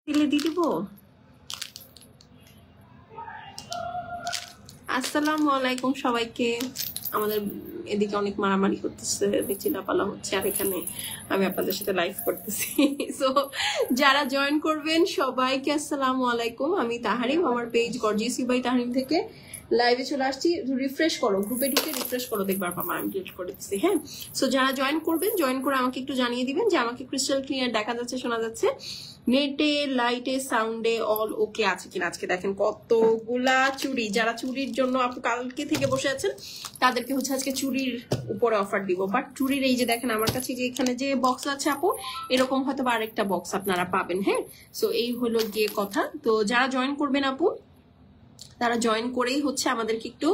দিলে দিয়ে দিব। আসসালামু আলাইকুম সবাইকে। আমাদের এদিকে অনেক মারামারি করতেছে, দেখছি লাপালা হচ্ছে, আর এখানে আমি আপনাদের সাথে লাইভ করতেছি। সো যারা জয়েন করবেন সবাইকে আসসালামু আলাইকুম। আমি তাহারিম, আমার page gorgeous you by Tahrim থেকে লাইভে চলে আসছি। রিফ্রেশ করো, গ্রুপে ঢুকে রিফ্রেশ করো, দেখবার পাবা আমি ডিলিট করে দিচ্ছি। হ্যাঁ, সো যারা জয়েন করবেন, জয়েন করে আমাকে একটু জানিয়ে দিবেন যে আমাকে ক্রিস্টাল ক্লিয়ার দেখা যাচ্ছে, শোনা যাচ্ছে, নেটে, লাইটে, সাউন্ডে অল ওকে আছে কিনা। আজকে দেখেন কতগুলা চুড়ি, যারা চুড়ির জন্য আপু কালকে থেকে বসে আছেন তাদেরকে হচ্ছে আজকে চুড়ির উপরে অফার দিব। বাট চুড়ির এই যে দেখেন আমার কাছে যে এখানে যে বক্স আছে আপু, এরকম হয়তো বা আরেকটা বক্স আপনারা পাবেন। হ্যাঁ, সো এই হলো গিয়ে কথা। তো যারা জয়েন করবেন আপু, তারা জয়েন করেই হচ্ছে আমাদেরকে একটু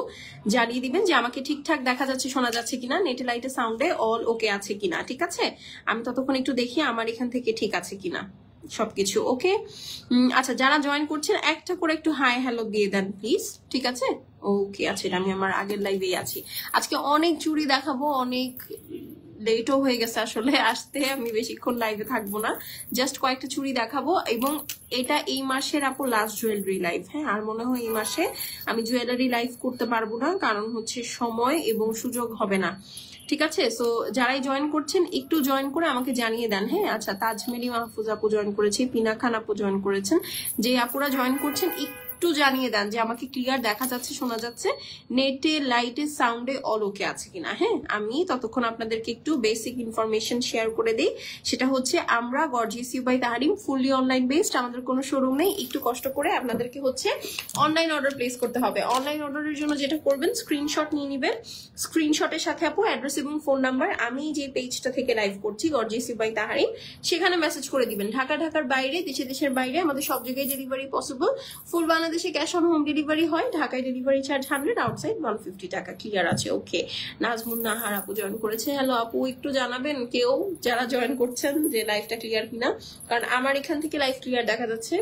জানিয়ে দিবেন যে আমাকে ঠিকঠাক দেখা যাচ্ছে, শোনা যাচ্ছে কিনা, নেটে, লাইটে, সাউন্ডে অল ওকে আছে কিনা। ঠিক আছে, আমি ততক্ষণ একটু দেখি আমার এখান থেকে ঠিক আছে কিনা সবকিছু। ওকে, আচ্ছা, যারা জয়েন করছেন একটা করে একটু হাই হ্যালো দিয়ে দেন প্লিজ। ঠিক আছে, ওকে আছে, আমি আমার আগের লাইভেই আছি। আজকে অনেক চুড়ি দেখাবো, অনেক লেটও হয়ে গেছে আসলে আসতে, আমি বেশিক্ষণ লাইভে থাকবো না, জাস্ট কয়েকটা চুড়ি দেখাবো। এবং এটা এই মাসের আপু লাস্ট জুয়েলারি লাইভ। হ্যাঁ, আর মনে হয় এই মাসে আমি জুয়েলারি লাইভ করতে পারবো না, কারণ হচ্ছে সময় এবং সুযোগ হবে না। ঠিক আছে, সো যারাই জয়েন করছেন একটু জয়েন করে আমাকে জানিয়ে দেন। হ্যাঁ, আচ্ছা, তাজমেরি মাহফুজ আপু জয়েন করেছে, পিনা খান আপু জয়েন করেছেন। যে আপুরা জয়েন করছেন একটু জানিয়ে দেন যে আমাকে ক্লিয়ার দেখা যাচ্ছে, শোনা যাচ্ছে, নেটে, লাইটে, সাউন্ডে অল ওকে আছে কিনা। হ্যাঁ, আমি ততক্ষণ আপনাদেরকে একটু বেসিক ইনফরমেশন শেয়ার করে দিই। সেটা হচ্ছে আমরা gorgeous you by Tahrim fully online based, আমাদের কোনো শোরুম নেই। একটু কষ্ট করে আপনাদেরকে হচ্ছে অনলাইন অর্ডার প্লেস করতে হবে। অনলাইন অর্ডারের জন্য যেটা করবেন, স্ক্রিনশট নিয়ে নেবেন। স্ক্রিনশটের সাথে আপু অ্যাড্রেস এবং ফোন নাম্বার, আমি যে পেজটা থেকে লাইভ করছি গর্জিয়াস ইউ বাই তাহারিম, সেখানে মেসেজ করে দিবেন। ঢাকার বাইরে, দেশের বাইরে, আমাদের সব জায়গায় ডেলিভারি পসিবল। ফুল বাংলাদেশে ক্যাশ অন হোম ডেলিভারি হয়। ঢাকায় ডেলিভারি চার্জ 100, আউটসাইড 150 টাকা। ক্লিয়ার আছে? ওকে, নাজমুন নাহার আপু জয়েন করেছে। হ্যালো আপু, একটু জানাবেন কেউ যারা জয়েন করছেন যে লাইভটা ক্লিয়ার কিনা, কারণ আমার এখান থেকে লাইভ ক্লিয়ার দেখা যাচ্ছে।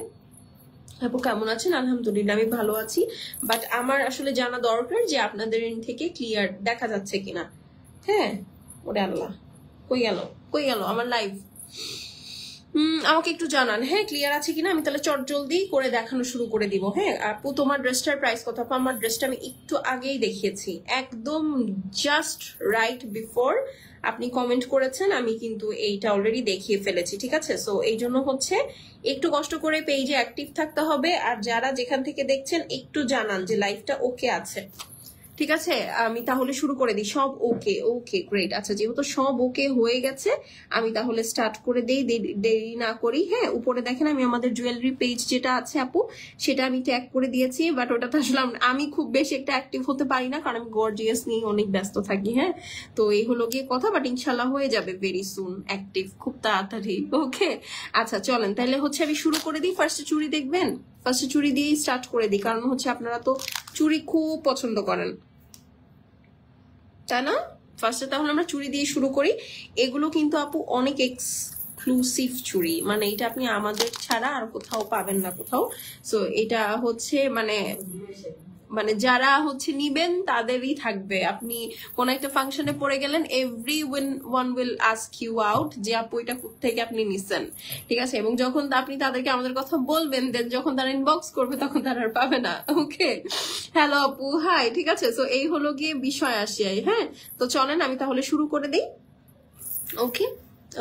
আপু কেমন আছেন? আলহামদুলিল্লাহ আমি ভালো আছি, বাট আমার আসলে জানা দরকার যে আপনাদের থেকে ক্লিয়ার দেখা যাচ্ছে কিনা। হ্যাঁ, ওরে আল্লাহ, কই গেল আমার লাইভ? আমাকে একটু জানান হ্যাঁ, ক্লিয়ার আছে কিনা। আমি তাহলে চট জলদি করে দেখানো শুরু করে দিব। হ্যাঁ আপু, তোমার ড্রেসটার প্রাইস কত? আপু আমার ড্রেসটা আমি একটু আগেই দেখিয়েছি, একদম জাস্ট রাইট বিফোর আপনি কমেন্ট করেছেন, আমি কিন্তু এইটা অলরেডি দেখিয়ে ফেলেছি। ঠিক আছে, সো এই জন্য হচ্ছে একটু কষ্ট করে পেজে অ্যাক্টিভ থাকতে হবে। আর যারা যেখান থেকে দেখছেন একটু জানান যে লাইভটা ওকে আছে। ঠিক আছে, আমি তাহলে শুরু করে দিই। সব ওকে? ওকে, গ্রেট। আচ্ছা, যেহেতু সব ওকে হয়ে গেছে, আমি তাহলে স্টার্ট করে দিই, দেরি না করি। হ্যাঁ, উপরে দেখেন আমি আমাদের জুয়েলারি পেজ যেটা আছে আপু, সেটা আমি ট্যাগ করে দিয়েছি, বাট ওটাতে আসলে আমি খুব বেশি একটা অ্যাক্টিভ হতে পারি না, কারণ আমি গর্জিয়াস নিয়ে অনেক ব্যস্ত থাকি। হ্যাঁ, তো এই হলো গিয়ে কথা, বাট ইনশাল্লাহ হয়ে যাবে ভেরি সুন অ্যাক্টিভ, খুব তাড়াতাড়ি। ওকে, আচ্ছা চলেন তাহলে হচ্ছে আমি শুরু করে দিই। ফার্স্টে চুড়ি দেখবেন, ফার্স্টে চুড়ি দিয়েই স্টার্ট করে দিই, কারণ হচ্ছে আপনারা তো চুড়ি খুব পছন্দ করেন, তাই না? ফার্স্টে তাহলে আমরা চুড়ি দিয়ে শুরু করি। এগুলো কিন্তু আপু অনেক এক্সক্লুসিভ চুড়ি, মানে এটা আপনি আমাদের ছাড়া আর কোথাও পাবেন না কোথাও। সো এটা হচ্ছে মানে যারা হচ্ছে নিবেন তাদেরই থাকবে। আপনি কোন একটা ফাংশনে পড়ে গেলেন, everyone will ask you out যে আপু এটা থেকে আপনি নিছেন। ঠিক আছে, এবং যখন আপনি তাদেরকে আমাদের কথা বলবেন, দেন যখন তারা ইনবক্স করবে তখন তারা আর পাবে না। ওকে, হ্যালো আপু, হাই। ঠিক আছে, সো এই হলো গিয়ে বিষয় আসিয়াই। হ্যাঁ, তো চলেন আমি তাহলে শুরু করে দিই। ওকে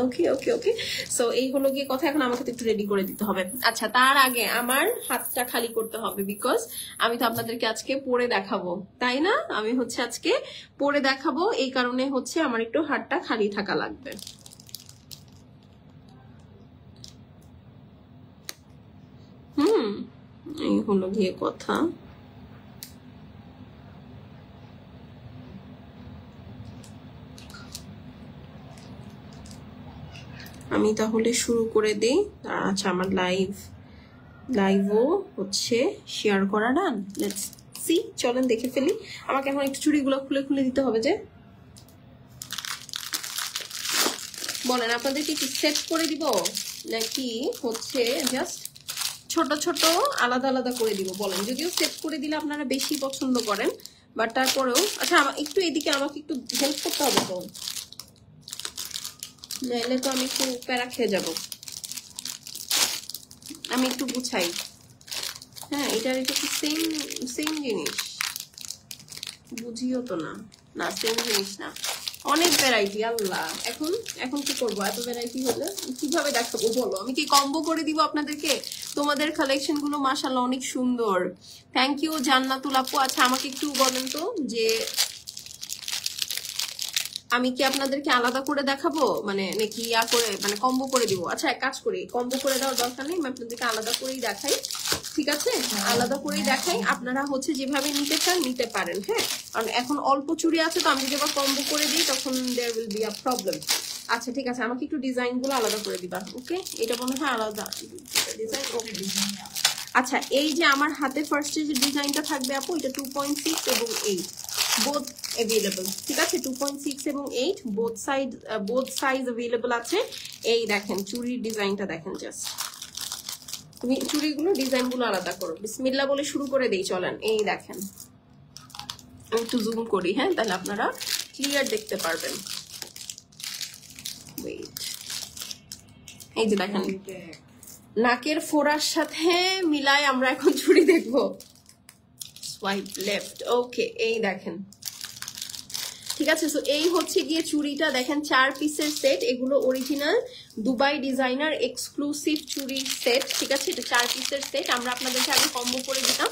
ওকে ওকে ওকে, সো এই হলো গিয়ে কথা। এখন আমাকে তো একটু রেডি করে দিতে হবে। আচ্ছা, তার আগে আমার হাতটা খালি করতে হবে, বিকজ আমি তো আপনাদেরকে আজকে পরে দেখাবো, তাই না? আমি হচ্ছে আজকে পরে দেখাবো, এই কারণে হচ্ছে আমার একটু হাতটা খালি থাকা লাগবে। এই হলো গিয়ে কথা। আমি তাহলে শুরু করে দেই। আচ্ছা, আমার লাইভও হচ্ছে শেয়ার করা ডান। লেটস সি, চলেন দেখে ফেলি। আমাকে এখন একটু চুড়িগুলো খুলে খুলে দিতে হবে। যে বলেন, আপনাদেরকে কি সেট করে দিব নাকি হচ্ছে জাস্ট ছোট ছোট আলাদা আলাদা করে দিব? বলেন, যদিও সেট করে দিলে আপনারা বেশি পছন্দ করেন, বাট তারপরেও আচ্ছা একটু এদিকে আমাকে একটু হেল্প করতে হবে, তো নাইলে তো আমি একটু প্যারা খেয়ে যাবো। আমি একটু গুছাই। হ্যাঁ, এটা কি সেম সেম জিনিস? বুঝিও তো না, না সেম জিনিস না, অনেক ভ্যারাইটি। আল্লাহ, এখন এখন কি করবো? এত ভ্যারাইটি হলে কিভাবে দেখাবো বলো? আমি কি কম্বো করে দিব আপনাদেরকে? তোমাদের কালেকশন গুলো মাশাআল্লাহ অনেক সুন্দর। থ্যাংক ইউ জান্নাতুল আপু। আচ্ছা আমাকে একটু বলেন তো যে আমি কি আপনাদেরকে আলাদা করে দেখাবো, মানে নাকি ইয়া করে, মানে কম্বো করে দিব? আচ্ছা এক কাজ করি, কম্বো করে দেওয়ার দরকার নেই, আমি আপনাদেরকে আলাদা করেই দেখাই। ঠিক আছে, আলাদা করেই দেখাই। আপনারা হচ্ছে যেভাবে নিতে চান নিতে পারেন। হ্যাঁ, কারণ এখন অল্প চুড়ি আছে, তো আমি যদি আবার কম্বো করে দিই তখন there will be a problem. আচ্ছা ঠিক আছে, আমাকে একটু ডিজাইন গুলো আলাদা করে দিবা। ওকে, এটা মনে হয় আলাদা ডিজাইন। ওকে, আচ্ছা এই যে আমার হাতে ফার্স্টে যে ডিজাইনটা থাকবে আপু, এটা 2.6 এবং 8 বোথ अवेलेबल। ঠিক আছে, 2.6 এবং 8 বোথ সাইজ अवेलेबल আছে। এই দেখেন চুড়ির ডিজাইনটা দেখেন, জাস্ট তুমি চুড়িগুলো ডিজাইনগুলো আলাদা করো। বিসমিল্লাহ বলে শুরু করে দেই, চলেন। এই দেখেন, আমি একটু জুম করি, হ্যাঁ, তাহলে আপনারা ক্লিয়ার দেখতে পারবেন। ওয়েট, এই যে দেখেন নাকের ফোড়ার সাথে মিলায় আমরা এখন চুড়ি দেখবো। Swipe left. ওকে, এই দেখেন, ঠিক আছে। সো এই হচ্ছে গিয়ে চুড়িটা দেখেন, 4 পিসের সেট। এগুলো অরিজিনাল দুবাই ডিজাইনার এক্সক্লুসিভ চুড়ির সেট। ঠিক আছে, এটা 4 পিসের সেট। আমরা আপনাদেরকে আগে কম্বো করে দিতাম,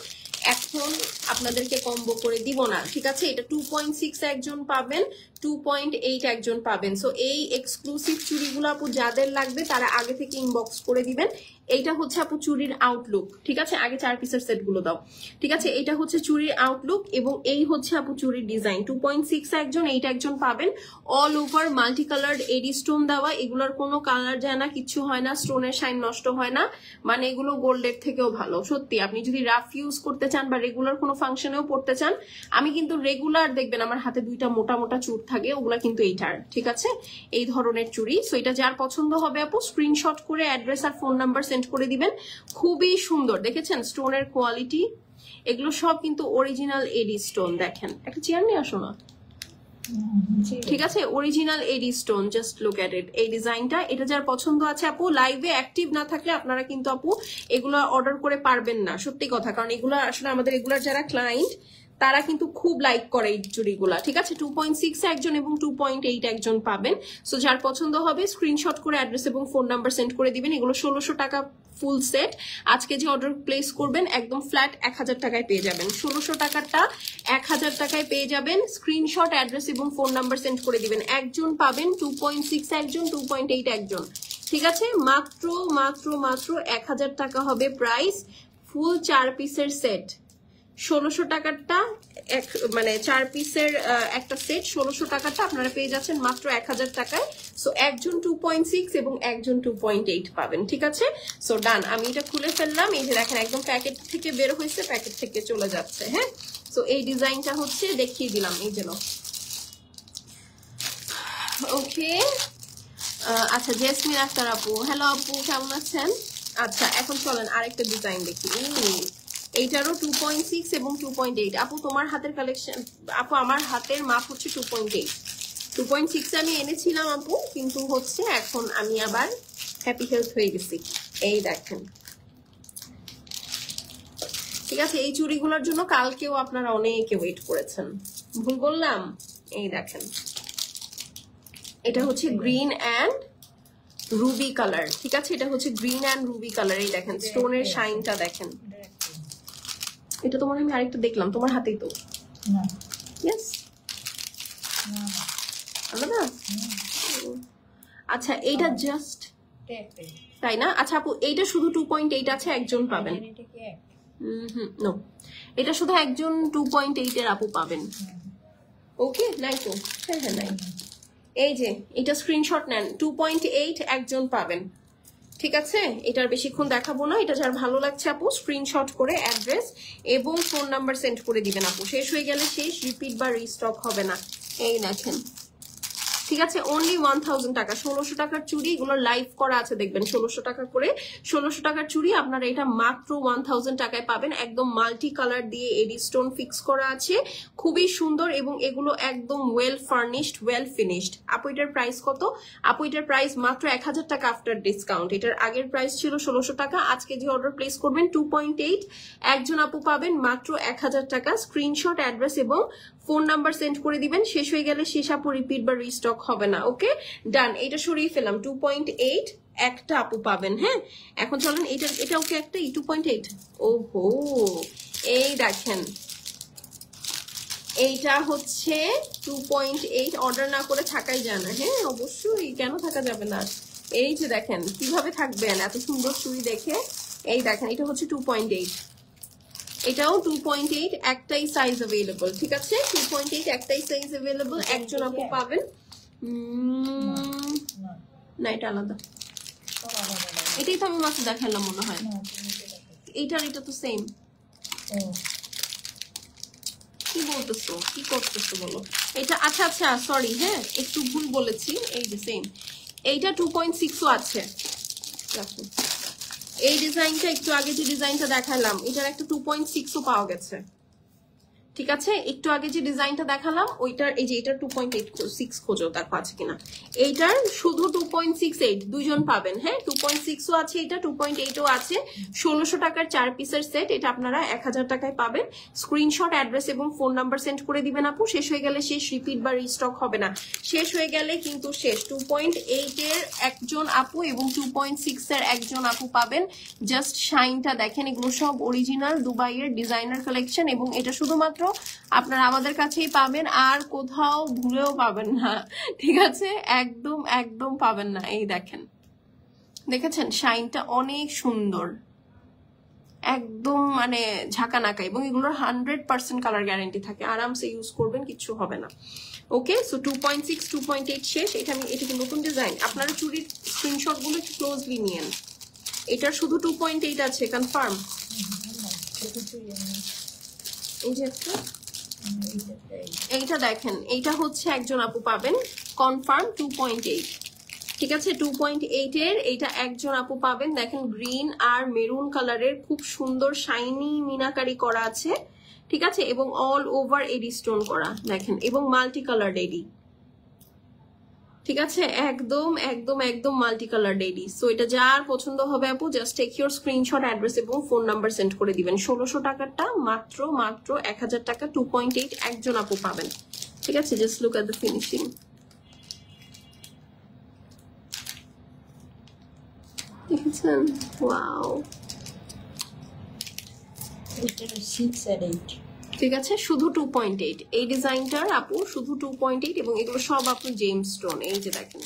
এখন আপনাদেরকে কম্বো করে দিব না। ঠিক আছে, এটা 2.6 একজন পাবেন, 2.8 একজন পাবেন। সো এই এক্সক্লুসিভ চুড়িগুলো আপু যাদের লাগবে তারা আগে থেকে ইনবক্স করে দিবেন। এইটা হচ্ছে আপু চুড়ির আউটলুক। ঠিক আছে, আগে 4 পিসের সেট গুলো দাও। ঠিক আছে, এটা হচ্ছে চুড়ির আউটলুক এবং এই হচ্ছে আপু চুড়ির ডিজাইন। 2.6 একজন, 8 একজন পাবেন। অল ওভার মাল্টি কালার্ড এডি স্টোন দেওয়া, এগুলোর কোনো কালার যায় না, কিছু হয় না, স্টোনের শাইন নষ্ট হয় না, মানে এগুলো গোল্ডের থেকেও ভালো। সত্যি, আপনি যদি রাফ ইউজ করতে চান বা রেগুলার কোনো ফাংশনেও পড়তে চান, আমি কিন্তু রেগুলার দেখবেন আমার হাতে 2টা মোটা মোটা চুড় থাকে, ওগুলা কিন্তু এইটার। ঠিক আছে, এই ধরনের চুড়ি। সো এটা যার পছন্দ হবে আপু স্ক্রিনশট করে অ্যাড্রেস আর ফোন নাম্বার সেন্ড করে দিবেন। খুবই সুন্দর, দেখেছেন স্টোনের কোয়ালিটি, এগুলো সব কিন্তু অরিজিনাল এডি স্টোন। দেখেন, একটা চেয়ার নিয়ে আসো না। ঠিক আছে, original AD stone, just look at it. এই ডিজাইনটা, এটা যার পছন্দ আছে আপু, লাইভে অ্যাক্টিভ না থাকলে আপনারা কিন্তু আপু এগুলো অর্ডার করে পারবেন না, সত্যি কথা। কারণ এগুলো আসলে আমাদের রেগুলার যারা ক্লায়েন্ট তারা কিন্তু খুব লাইক করে এই চুড়িগুলা। ঠিক আছে, 2.6 একজন এবং 2.8 একজন পাবেন। সো যার পছন্দ হবে স্ক্রিনশট করে অ্যাড্রেস এবং ফোন নাম্বার সেন্ড করে দিবেন। এগুলো 1600 টাকা ফুল সেট। আজকে যে অর্ডার প্লেস করবেন একদম ফ্ল্যাট 1000 টাকায় পেয়ে যাবেন। 1600 টাকাটা 1000 টাকায় পেয়ে যাবেন। স্ক্রিনশট অ্যাড্রেস এবং ফোন নাম্বার সেন্ড করে দিবেন। একজন পাবেন, 2.6 একজন, 2.8 একজন। ঠিক আছে, মাত্র মাত্র মাত্র 1000 টাকা হবে প্রাইস। ফুল 4 পিসের সেট 1600 টাকারটা, মানে 4 পিসের একটা সেট 1600 টাকাটা আপনারা পেয়ে যাচ্ছেন মাত্র 1000 টাকায়। সো একজন 2.6 এবং একজন 2.8 পাবেন। ঠিক আছে, সো ডান। আমি এটা খুলে ফেললাম, এই যে দেখেন একদম প্যাকেট থেকে বের হয়েছে, প্যাকেট থেকে চলে যাচ্ছে। হ্যাঁ, সো এই ডিজাইনটা হচ্ছে দেখিয়ে দিলাম, এই যেন। ওকে, আচ্ছা জেসমিন আক্তার আপু, হ্যালো আপু, কেমন আছেন? আচ্ছা এখন চলেন আরেকটা ডিজাইন দেখি। এইটারও 2.6 এবং 2.8। আপু তোমার হাতের কালেকশন, আপু আমার হাতের মাপ হচ্ছে 2.8। 2.6 আমি এনেছিলাম আপু, কিন্তু হচ্ছে এখন আমি আবার হ্যাপি হেলথ হয়ে গেছি। এই দেখেন, ঠিক আছে, এই চুড়িগুলোর জন্য কালকেও আপনারা অনেকে ওয়েট করেছেন, ভুল বললাম? এই দেখেন, এটা হচ্ছে গ্রিন অ্যান্ড রুবি কালার। ঠিক আছে, এটা হচ্ছে গ্রিন অ্যান্ড রুবি কালার। এই দেখেন স্টোনের শাইনটা দেখেন। এটা তোমার আমি আরেকটা দেখলাম তোমার হাতেই তো। ইয়েস, আলাদা। আচ্ছা এইটা জাস্ট তাই না? আচ্ছা আপু এইটা শুধু 2.8 আছে, একজন পাবেন। নো, এটা শুধু একজন 2.8 এর আপু পাবেন। ওকে, নাই তো? হ্যাঁ হ্যাঁ নাই। এই যে এটা স্ক্রিনশট নেন, 2.8 একজন পাবেন। ঠিক আছে, এটার বেশিক্ষণ দেখাবো না। এটা যার ভালো লাগছে আপু স্ক্রিনশট করে অ্যাড্রেস এবং ফোন নাম্বার সেন্ড করে দিবেন আপু। শেষ হয়ে গেলে শেষ, রিপিট বা রিস্টক হবে না। এই দেখেন ঠিক আছে, অনলি 1000 টাকা। 1600 টাকার চুড়ি, এগুলো লাইভ করা আছে দেখবেন, 1600 টাকা করে। 1600 টাকার চুড়ি আপনারা এটা মাত্র 1000 টাকায় পাবেন। একদম মাল্টি কালার দিয়ে এডি স্টোন ফিক্স করা আছে, খুবই সুন্দর, এবং এগুলো একদম ওয়েল ফার্নিশড, ওয়েল ফিনিশড। আপু এটার প্রাইস কত? আপু এটার প্রাইস মাত্র 1000 টাকা আফটার ডিসকাউন্ট। এটার আগের প্রাইস ছিল 1600 টাকা। আজকে যে অর্ডার প্লেস করবেন 2.8, একজন আপু পাবেন মাত্র 1000 টাকা। স্ক্রিনশট, অ্যাড্রেস এবং ফোন নাম্বার সেন্ড করে দিবেন। শেষ হয়ে গেলে শেষ আপু রিপিট বা রিস্টক হবে না। ওকে ডান, এটা সরিয়ে ফেলাম। 2.8 একটা আপু পাবেন। হ্যাঁ, এখন চলেন এটা ওকে একটা 2.8। ওহো, এই দেখেন, এইটা হচ্ছে 2.8। অর্ডার না করে থাকাই যায় না। হ্যাঁ অবশ্যই, কেন থাকা যাবে না। এই যে দেখেন কিভাবে থাকবেন এত সুন্দর চুড়ি দেখে। এই দেখেন, এটা হচ্ছে 2.8, এটাও 2.8, একটাই সাইজ অ্যাভেলেবল। ঠিক আছে, 2.8 একটাই সাইজ অ্যাভেলেবল, একজন আপু পাবেন। না এটা আলাদা, এটাই তো আমি মাত্র দেখালাম মনে হয়। এইটার এটা তো সেম। কি বলতেছো, কি করতেছো বলো? এটা আচ্ছা আচ্ছা সরি, হ্যাঁ একটু ভুল বলেছি। এই যে সেম, এইটা 2.6ও আছে। এই ডিজাইনটা একটু আগে যে ডিজাইনটা দেখালাম, এটার একটা 2.6ও পাওয়া গেছে। ঠিক আছে, একটু আগে যে ডিজাইনটা দেখালাম ওইটার, এই যে এটার 2.86 খোঁজো, দেখো আছে কিনা। এইটার শুধু 2.68 দুইজন পাবেন। হ্যাঁ, 2.6ও আছে, এটা 2.8ও আছে। 1600 টাকার 4 পিসের সেট, এটা আপনারা 1000 টাকায় পাবেন। স্ক্রিনশট, অ্যাড্রেস এবং ফোন নাম্বার সেন্ড করে দিবেন আপু। শেষ হয়ে গেলে শেষ, রিপিট বা রিস্টক হবে না। শেষ হয়ে গেলে কিন্তু শেষ। 2.8 এর একজন আপু এবং 2.6 এর একজন আপু পাবেন। জাস্ট শাইনটা দেখেন, এগুলো সব অরিজিনাল দুবাইয়ের ডিজাইনার কালেকশন, এবং এটা শুধুমাত্র আপনারা আমাদের কাছেই পাবেন, আর কোথাও ভুলেও পাবেন না। ঠিক আছে, একদম একদম পাবেন না। এই দেখেন, দেখেছেন শাইনটা অনেক সুন্দর, একদম মানে ঝাঁকানাকা, এবং এগুলোর 100% কালার গ্যারান্টি থাকে। আরামসে ইউজ করবেন, কিছু হবে না। ওকে, সো 2.6 2.8 শেষ। এটা কি নতুন ডিজাইন? আপনারা চুরির স্ক্রিনশট গুলো একটু ক্লোজলি নিয়েন। এটার শুধু 2.8 আছে, কনফার্ম? এই যে একটা, এইটা দেখেন, এইটা হচ্ছে একজন আপু পাবেন, কনফার্ম 2.8। ঠিক আছে, 2.8 এর এইটা একজন আপু পাবেন। দেখেন গ্রিন আর মেরুন কালারের খুব সুন্দর শাইনি মিনাকারি করা আছে। ঠিক আছে, এবং অল ওভার এডি স্টোন করা দেখেন, এবং মাল্টি কালার এডি। ঠিক আছে, একদম একদম একদম মাল্টি কালার এডি। সো এটা যার পছন্দ হবে আপু, just take your screenshot, address এবং ফোন নাম্বার সেন্ড করে দিবেন। 1600 টাকারটা মাত্র 1000 টাকা। 2.8 একজন আপু পাবেন। ঠিক আছে, just look at the finishing. দেখেছেন? ওয়াও, ঠিক আছে, শুধু 2.8 এই ডিজাইনটার আপু, শুধু 2.8, এবং এগুলো সব আপু জেমস স্টোন। এই যে দেখেন,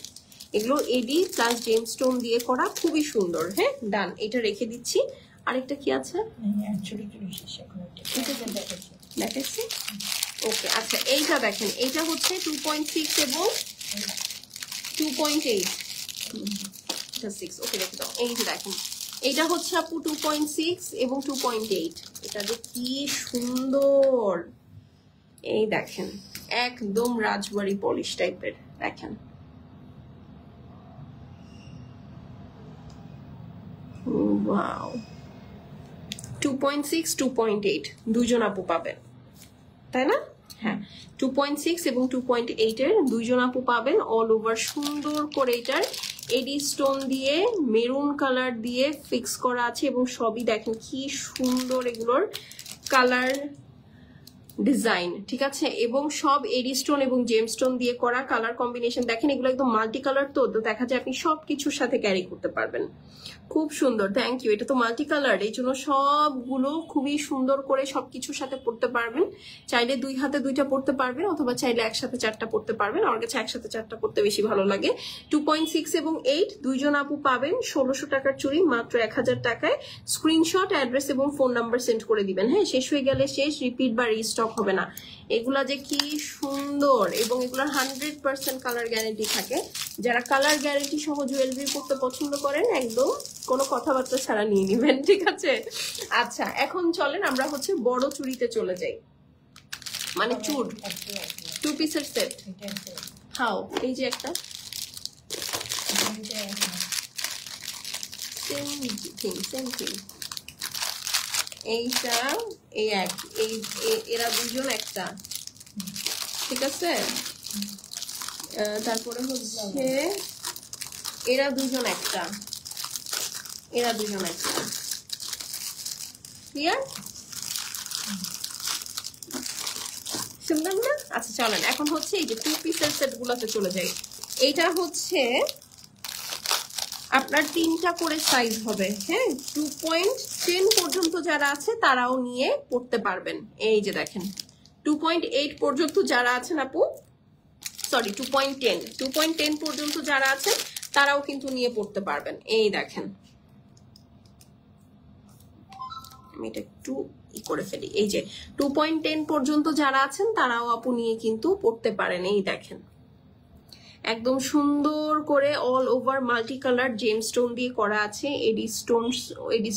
এগুলো এডি প্লাস জেমস স্টোন দিয়ে করা, খুবই সুন্দর। হ্যাঁ ডান, এটা রেখে দিচ্ছি। আরেকটা কি আছে দেখাচ্ছি? ওকে আচ্ছা, এইটা দেখেন, এইটা হচ্ছে 2.6 এবং 2.8। এটা 6, ওকে রেখে দাও। এই যে দেখেন, এটা হচ্ছে আপু 2.6 এবং 2.8। এটা যে কি সুন্দর, এই দেখেন একদম রাজবাড়ি পলিশ টাইপের। দেখেন ওয়াও, 2.6 2.8 দুইজন আপু পাবেন, তাই না? হ্যাঁ, 2.6 এবং 2.8 এর দুইজন আপু পাবেন। অল ওভার সুন্দর করে এটার এডি স্টোন দিয়ে মেরুন কালার দিয়ে ফিক্স করা আছে, এবং সবই দেখেন কি সুন্দর এগুলোর কালার ডিজাইন। ঠিক আছে, এবং সব এডি স্টোন এবং জেম স্টোন দিয়ে করা। কালার কম্বিনেশন দেখেন, এগুলো একদম মাল্টি কালার, তো দেখা যায় আপনি সবকিছুর সাথে ক্যারি করতে পারবেন। খুব সুন্দর, থ্যাংক ইউ। এটা তো মাল্টি কালার, এই জন্য সবগুলো খুবই সুন্দর করে সবকিছুর সাথে পড়তে পারবেন। চাইলে 2 হাতে 2টা পড়তে পারবেন, অথবা চাইলে একসাথে 4টা পড়তে পারবেন। আমার কাছে একসাথে 4টা পড়তে বেশি ভালো লাগে। 2.6 এবং 8 দুইজন আপু পাবেন। 1600 টাকার চুড়ি মাত্র 1000 টাকায়। স্ক্রিনশট, অ্যাড্রেস এবং ফোন নাম্বার সেন্ড করে দিবেন। হ্যাঁ, শেষ হয়ে গেলে শেষ, রিপিট বা রিস্টক হবে না। এগুলা যে কি সুন্দর, এবং এগুলোর 100% কালার গ্যারান্টি থাকে। যারা কালার গ্যারান্টি সহ জুয়েলারি পড়তে পছন্দ করেন, একদম কোনো কথাবার্তা ছাড়া নিয়ে নিবেন। ঠিক আছে, আচ্ছা এখন চলেন আমরা হচ্ছে বড় চুড়িতে চলে যাই, মানে চুড় 2 পিসের সেট। হাও এই যে একটা সেম থিং এইটা এই এক এই এরা দুজন একটা ঠিক আছে তারপরে হচ্ছে এরা দুজন একটা ক্লিয়ার সুন্দর না আচ্ছা চলেন এখন হচ্ছে এই যে 2 পিসের সেট গুলোতে চলে যাই এইটা হচ্ছে আপনার 3টা করে সাইজ হবে হ্যাঁ 2.10 পর্যন্ত যারা আছে তারাও নিয়ে পড়তে পারবেন এই যে দেখেন 2.8 পর্যন্ত যারা আছেন আপু সরি 2.10 পর্যন্ত যারা আছেন তারাও কিন্তু নিয়ে পড়তে পারবেন এই দেখেন আমি এটা একটু করে ফেলি এই যে 2.10 পর্যন্ত যারা আছেন তারাও আপু নিয়ে কিন্তু পড়তে পারেন এই দেখেন একদম সুন্দর করে all over multi colour gemstone দিয়ে করা আছে এডি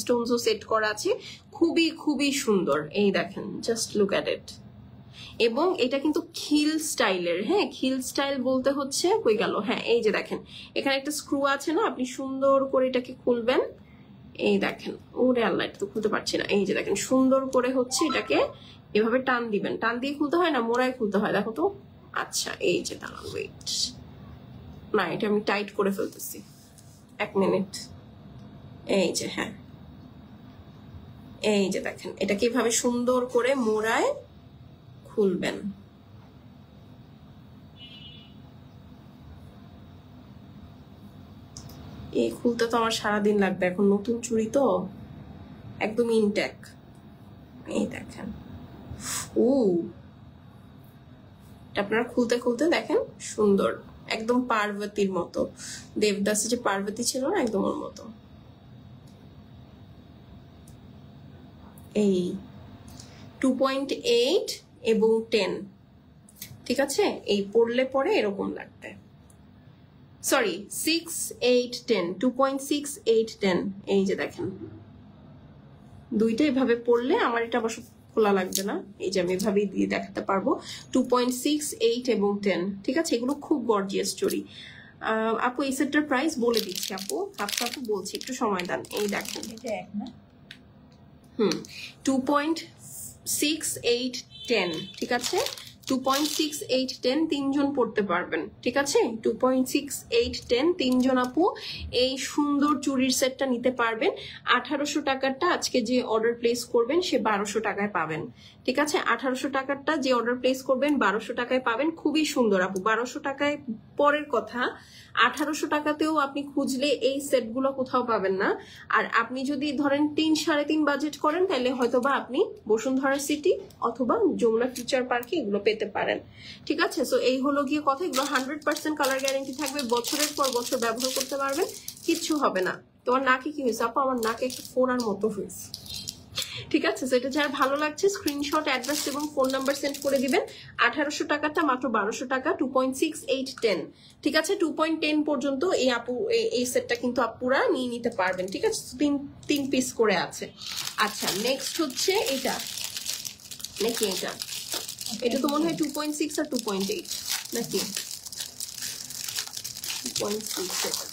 স্টোনসও সেট করা আছে খুবই খুবই সুন্দর এই দেখেন জাস্ট লুক অ্যাট ইট এবং এটা কিন্তু খিল স্টাইলের হ্যাঁ খিল স্টাইল বলতে হচ্ছে কই গেল হ্যাঁ এই যে দেখেন এখানে একটা স্ক্রু আছে না আপনি সুন্দর করে এটাকে খুলবেন এই দেখেন ওরে আল্লাহ এটা তো খুলতে পারছি না এই যে দেখেন সুন্দর করে হচ্ছে এটাকে এভাবে টান দিবেন টান দিয়ে খুলতে হয় না মোড়ায় খুলতে হয় দেখো তো আচ্ছা এই যে দাঁড়ান ওয়েট না এটা আমি টাইট করে ফেলতেছি 1 মিনিট এই যে হ্যাঁ এই যে দেখেন এটাকে এভাবে সুন্দর করে মোড়ায় খুলবেন এই খুলতে তো আমার সারাদিন লাগবে এখন নতুন চুড়ি তো একদম ইনটেক এই দেখেন ও আপনারা খুলতে খুলতে দেখেন সুন্দর একদম পার্বতীর মতো দেবদাসে যে পার্বতী ছিল না একদম ওর মতো এই 2.8 এবং 10 ঠিক আছে এই পড়লে পরে এরকম লাগবে সরি 6 8 10 2.6 8 10 এই যে দেখেন দুইটা এভাবে পড়লে আমার এটা অবশ্য খোলা লাগবে না এই যে আমি এভাবেই দিয়ে দেখাতে পারবো 2.6 8 এবং 10 ঠিক আছে এগুলো খুব গর্জিয়াস চুড়ি আপু এই সেটটার প্রাইস বলে দিচ্ছি আপু আপু বলছি একটু সময় দেন এই দেখেন এটা এক না 2.6 8 10 ঠিক আছে 2.6 8 10 তিনজন পড়তে পারবেন ঠিক আছে 2.6 8 10 তিনজন আপু এই সুন্দর চুড়ির সেটটা নিতে পারবেন 1800 টাকারটা আজকে যে অর্ডার প্লেস করবেন সে 1200 টাকায় পাবেন ঠিক আছে 1800 টাকারটা যে অর্ডার প্লেস করবেন 1200 টাকায় পাবেন খুবই সুন্দর আপু 1200 টাকায় পরের কথা 1800 টাকাতেও আপনি খুঁজলে এই সেটগুলো কোথাও পাবেন না আর আপনি যদি ধরেন 3-3.5 বাজেট করেন তাহলে হয়তোবা আপনি বসুন্ধরা সিটি অথবা যমুনা ফিউচার পার্কে এগুলো পেতে পারেন ঠিক আছে সো এই হলো গিয়ে কথা এগুলো 100% কালার গ্যারান্টি থাকবে বছরের পর বছর ব্যবহার করতে পারবেন কিচ্ছু হবে না তোমার নাকে কি হয়েছে আপু আমার নাকে একটা ফোড়ার মতো হয়েছে ঠিক আছে সো এটা যার ভালো লাগছে স্ক্রিনশট অ্যাড্রেস এবং ফোন নাম্বার সেন্ড করে দিবেন 1800 টাকাটা মাত্র 1200 টাকা 2.6 8 10 ঠিক আছে 2.10 পর্যন্ত এই আপু এই সেটটা কিন্তু আপুরা নিয়ে নিতে পারবেন ঠিক আছে তিন পিস করে আছে আচ্ছা নেক্সট হচ্ছে এটা নাকি এটা তো মনে হয় 2.6 আর 2.8 নাকি 2.6 এটা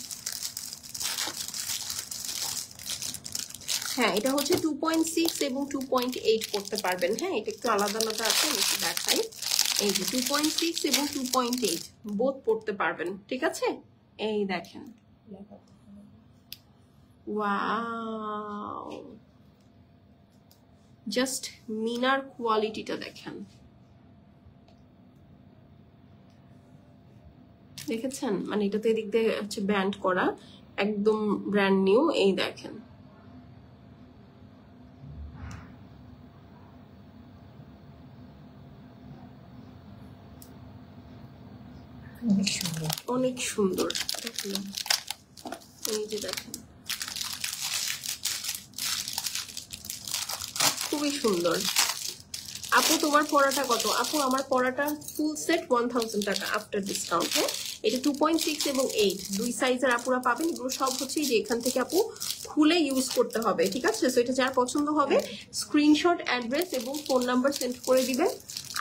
হ্যাঁ এটা হচ্ছে 2.6 এবং 2.8 করতে পারবেন হ্যাঁ এটা একটু আলাদা আলাদা আছে আমি একটু দেখাই এই যে 2.6 এবং 2.8 বোথ পড়তে পারবেন ঠিক আছে এই দেখেন ওয়াও জাস্ট মিনার কোয়ালিটিটা দেখেন দেখেছেন মানে এটাতে এদিক দিয়ে হচ্ছে ব্যান্ড করা একদম ব্র্যান্ড নিউ এই দেখেন অনেক সুন্দর এই যে দেখেন খুবই সুন্দর আপু তোমার পড়াটা কত আপু আমার পড়াটা ফুল সেট 1000 টাকা আফটার ডিসকাউন্ট হ্যাঁ এটা 2.6 এবং 8 দুই সাইজের আপুরা পাবেন এগুলো সব হচ্ছে যে এখান থেকে আপু খুলে ইউজ করতে হবে ঠিক আছে সো এটা যার পছন্দ হবে স্ক্রিনশট অ্যাড্রেস এবং ফোন নাম্বার সেন্ড করে দিবেন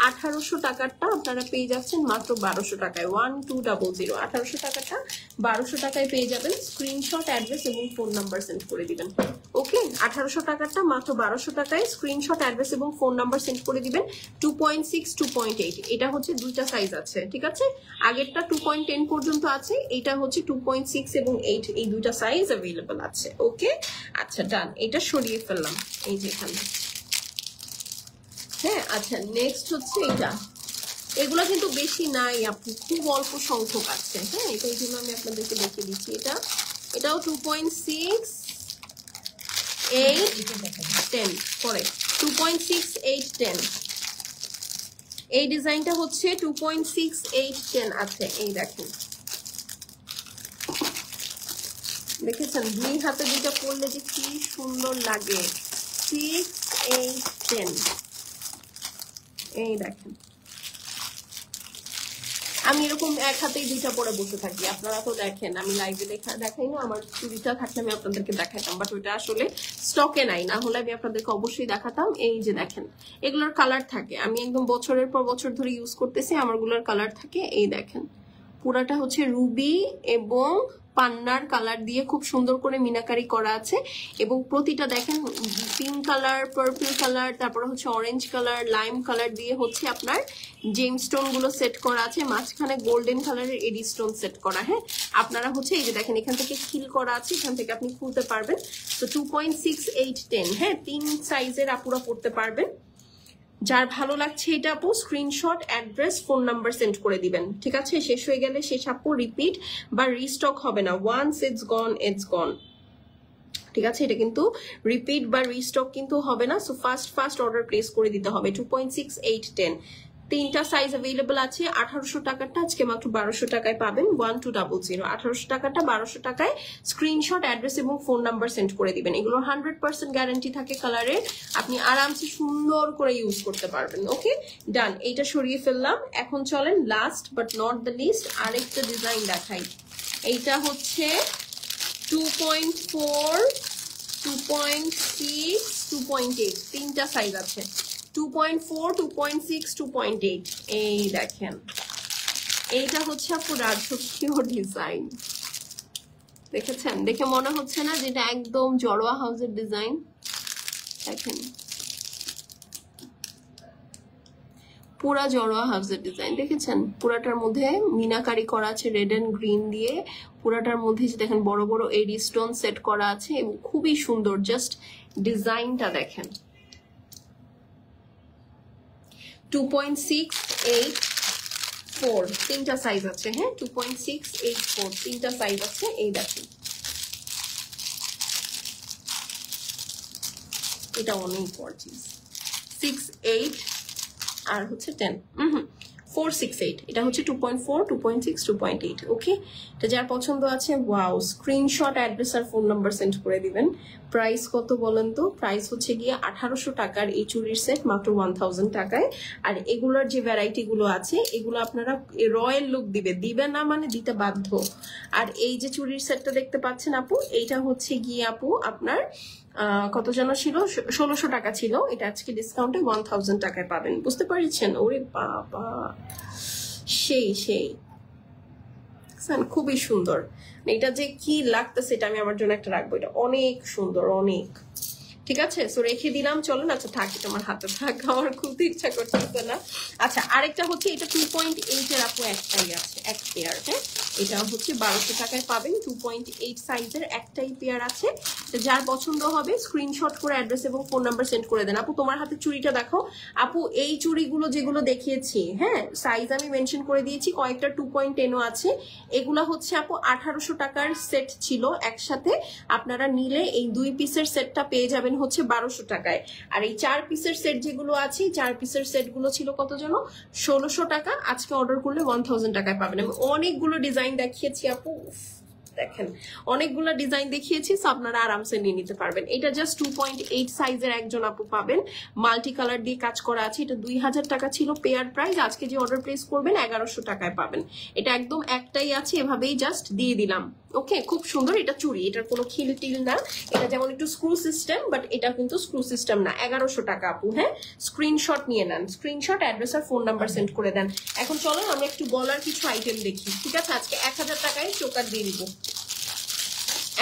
1800 টাকারটা আপনারা পেয়ে যাচ্ছেন মাত্র 1200 টাকায়। 1200 1800 টাকাটা 1200 টাকায় পেয়ে যাবেন। স্ক্রিনশট, অ্যাড্রেস এবং ফোন নাম্বার সেন্ড করে দিবেন। ওকে, 1800 টাকারটা মাত্র 1200 টাকায় স্ক্রিনশট, অ্যাড্রেস এবং ফোন নাম্বার সেন্ড করে দিবেন। 2.6 2.8 এটা হচ্ছে দুইটা সাইজ আছে, ঠিক আছে? আগেরটা 2.10 পর্যন্ত আছে, এটা হচ্ছে 2.6 এবং 8, এই দুইটা সাইজ অ্যাভেলেবল আছে। ওকে, আচ্ছা ডান, এটা সরিয়ে ফেললাম এই যে এখানে। হ্যাঁ, আচ্ছা নেক্সট হচ্ছে এটা। এগুলো কিন্তু বেশি নাই আপু, খুব অল্প সংখ্যক আছে। হ্যাঁ, এটাই জন্য আমি আপনাদেরকে দেখিয়ে দিচ্ছি। এটাও 2.6 8 10 পরে 2.6 8 10। এই ডিজাইনটা হচ্ছে 2.6 8 10 আছে। এই দেখেন, দেখেছেন দুই হাতে দুইটা পরলে যে কি সুন্দর লাগে। 6 8 10। এই দেখেন, আমি এরকম এক হাতেই দুইটা পরে বসে থাকি। আপনারা তো দেখেন আমি লাইভে দেখাই না, আমার চুড়িটা থাকলে আমি আপনাদেরকে দেখাতাম, বাট ওইটা আসলে স্টকে নাই, না হলে আমি আপনাদেরকে অবশ্যই দেখাতাম। এই যে দেখেন, এগুলোর কালার থাকে, আমি একদম বছরের পর বছর ধরে ইউজ করতেছি, আমারগুলোর কালার থাকে। এই দেখেন, পুরাটা হচ্ছে রুবি এবং পান্নার কালার দিয়ে খুব সুন্দর করে মিনাকারি করা আছে, এবং প্রতিটা দেখেন পিঙ্ক কালার, পার্পল কালার, তারপরে হচ্ছে অরেঞ্জ কালার, লাইম কালার দিয়ে হচ্ছে আপনার জেম স্টোন গুলো সেট করা আছে, মাঝখানে গোল্ডেন কালারের এডি স্টোন সেট করা। হ্যাঁ, আপনারা হচ্ছে এই যে দেখেন এখান থেকে খিল করা আছে, এখান থেকে আপনি খুলতে পারবেন। তো 2.6 8 10, হ্যাঁ 3 সাইজের আপুরা পড়তে পারবেন। যার ভালো লাগছে এটা আপু screenshot, address, phone number send করে দিবেন, ঠিক আছে? শেষ হয়ে গেলে শেষ আপু, রিপিট বা রিস্টক হবে না। ওয়ান্স ইটস গন ইটস গন, ঠিক আছে? এটা কিন্তু রিপিট বা রিস্টক কিন্তু হবে না। সো ফার্স্ট অর্ডার প্লেস করে দিতে হবে। 2.6 8 10 তিনটা সাইজ अवेलेबल আছে। 1800 টাকাটা আজকে মাত্র 1200 টাকায় পাবেন। 1200 1800 টাকাটা 1200 টাকায় স্ক্রিনশট, অ্যাড্রেস এবং ফোন নাম্বার সেন্ড করে দিবেন। এগুলো 100% গ্যারান্টি থাকে কালারের, আপনি আরামসে সুন্দর করে ইউজ করতে পারবেন। ওকে ডান, এইটা সরিয়ে ফেললাম। এখন চলেন last but not the least আরেকটা ডিজাইন দেখাই। এইটা হচ্ছে 2.4 2.6 2.8 তিনটা সাইজ আছে। 2.4 2.6 2.8 এই দেখেন, এইটা হচ্ছে আপু রাজকীয় ডিজাইন। দেখেছেন, দেখে মনে হচ্ছে না যেটা একদম জড়োয়া হাউসের ডিজাইন? দেখেন পুরা জড়োয়া হাউসের ডিজাইন, দেখেছেন? পুরাটার মধ্যে মিনাকারি করা আছে রেড এন্ড গ্রিন দিয়ে। পুরাটার মধ্যে যে দেখেন বড় বড় এডি স্টোন সেট করা আছে এবং খুবই সুন্দর। জাস্ট ডিজাইনটা দেখেন। 2.6 8 4 তিনটা সাইজ আছে। হ্যাঁ 2.6 8 4 তিনটা সাইজ আছে। এই দেখেন, এটা অনেক গর্জিয়াস। 6 8 আর হচ্ছে 10 4 6 8 এটা হচ্ছে 2.4 2.6 2.8। ওকে, এটা যার পছন্দ আছে ওয়াও, স্ক্রিনশট, অ্যাড্রেস আর ফোন নাম্বার সেন্ড করে দিবেন। প্রাইস কত বলেন তো? প্রাইস হচ্ছে গিয়ে 1800 টাকার এই চুরির সেট মাত্র 1000 টাকায়। আর এগুলোর যে ভ্যারাইটি গুলো আছে এগুলো আপনারা রয়্যাল লুক দিবে না মানে দিতে বাধ্য। আর এই যে চুরির সেটটা দেখতে পাচ্ছেন আপু, এইটা হচ্ছে গিয়ে আপু আপনার কত যেন ছিল, 1600 টাকা ছিল, এটা আজকে ডিসকাউন্টে 1000 টাকায় পাবেন। বুঝতে পারছেন? ওরে বাবা, সেই খুবই সুন্দর। এটা যে কি লাগতেছে এটা আমি আমার জন্য একটা রাখবো, এটা অনেক সুন্দর অনেক। ঠিক আছে, সো রেখে দিলাম। চলুন, আচ্ছা থাকি, তোমার হাতে থাক, আমার খুলতে ইচ্ছা করতেছে না। আচ্ছা আরেকটা হচ্ছে এটা 2.8 এর আপু একটাই আছে, এক পেয়ার। হ্যাঁ, এটা হচ্ছে 1200 টাকায় পাবেন। 2.8 সাইজের একটাই পেয়ার আছে। যার পছন্দ হবে স্ক্রিনশট করে অ্যাড্রেস এবং ফোন নাম্বার সেন্ড করে দেন। আপু তোমার হাতে চুড়িটা দেখো। আপু এই চুড়িগুলো যেগুলো দেখিয়েছি, হ্যাঁ সাইজ আমি মেনশন করে দিয়েছি, কয়েকটা 2.10ও আছে। এগুলা হচ্ছে আপু 1800 টাকার সেট ছিল একসাথে। আপনারা নিলে এই 2 পিসের সেটটা পেয়ে যাবেন হচ্ছে 1200 টাকায়। আর এই 4 পিসের সেট যেগুলো আছে, 4 পিসের সেট গুলো ছিল কত যেন 1600 টাকা। আজকে অর্ডার করলে 1000 টাকায় পাবেন। আমি অনেকগুলো ডিজাইন দেখিয়েছি আপু, দেখেন অনেকগুলা ডিজাইন দেখিয়েছি, সো আপনারা আরামসে নিয়ে নিতে পারবেন। এটা জাস্ট 2.8 সাইজের একজন আপু পাবেন, মাল্টি কালার দিয়ে কাজ করা আছে। এটা 2000 টাকা ছিল পেয়ার প্রাইস, আজকে যে অর্ডার প্লেস করবেন 1100 টাকায় পাবেন। এটা একদম একটাই আছে, এভাবেই জাস্ট দিয়ে দিলাম। ওকে, খুব সুন্দর। এটা চুড়ি, এটার কোনো খিল টিল না, এটা যেমন একটু স্ক্রু সিস্টেম, বাট এটা কিন্তু স্ক্রু সিস্টেম না। 1100 টাকা আপু। হ্যাঁ, স্ক্রিনশট নিয়ে নেন, স্ক্রিনশট, অ্যাড্রেস আর ফোন নাম্বার সেন্ড করে দেন। এখন চলো আমরা একটু গলার কিছু আইটেম দেখি। ঠিক আছে, আজকে 1000 টাকায় চোকার দিয়ে দিব।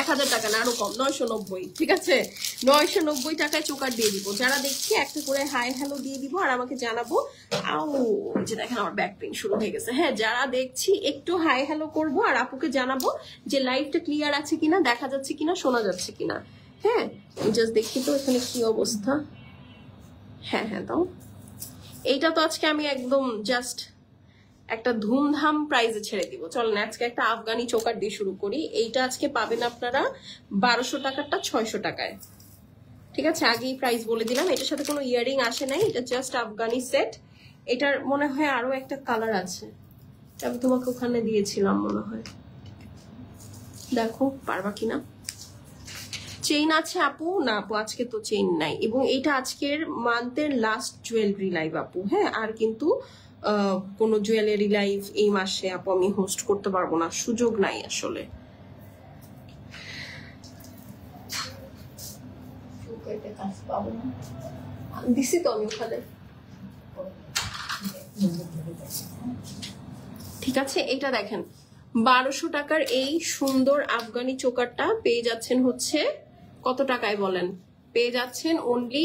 1000 টাকা না, আরো কম, 990। ঠিক আছে, 990 টাকায় চোকার দিয়ে দিব। যারা দেখছি একটা করে হাই হ্যালো দিয়ে দিব আর আমাকে জানাবো। যে দেখেন আমার ব্যাক পেইন শুরু হয়ে গেছে। হ্যাঁ, যারা দেখছি একটু হাই হ্যালো করবো আর আপুকে জানাবো যে লাইভটা ক্লিয়ার আছে কিনা, দেখা যাচ্ছে কিনা, শোনা যাচ্ছে কিনা। হ্যাঁ, জাস্ট দেখি তো এখানে কি অবস্থা। হ্যাঁ হ্যাঁ, তাও এইটা তো আজকে আমি একদম জাস্ট একটা ধুমধাম প্রাইজে ছেড়ে দিব। চলেন আজকে একটা আফগানি চোকার দিয়ে শুরু করি। এইটা আজকে পাবেন আপনারা 1200 টাকারটা 600 টাকায়। ঠিক আছে, আগেই প্রাইস বলে দিলাম। এটার সাথে কোনো ইয়ারিং আসে নাই, এটা জাস্ট আফগানি সেট। এটার মনে হয় আরো একটা কালার আছে, আমি তোমাকে ওখানে দিয়েছিলাম মনে হয়, দেখো পারবা কিনা। চেইন আছে আপু? না আপু, আজকে তো চেইন নাই। এবং এটা আজকের মান্থের লাস্ট জুয়েলারি লাইভ আপু। হ্যাঁ, আর কিন্তু কোনো জুয়েলারি লাইভ এই মাসে আপু আমি হোস্ট করতে পারবো না, সুযোগ নাই আসলে। দিছি তো আমি ওখানে। ঠিক আছে, এটা দেখেন 1200 টাকার এই সুন্দর আফগানি চোকারটা পেয়ে যাচ্ছেন হচ্ছে কত টাকায় বলেন? পেয়ে যাচ্ছেন অনলি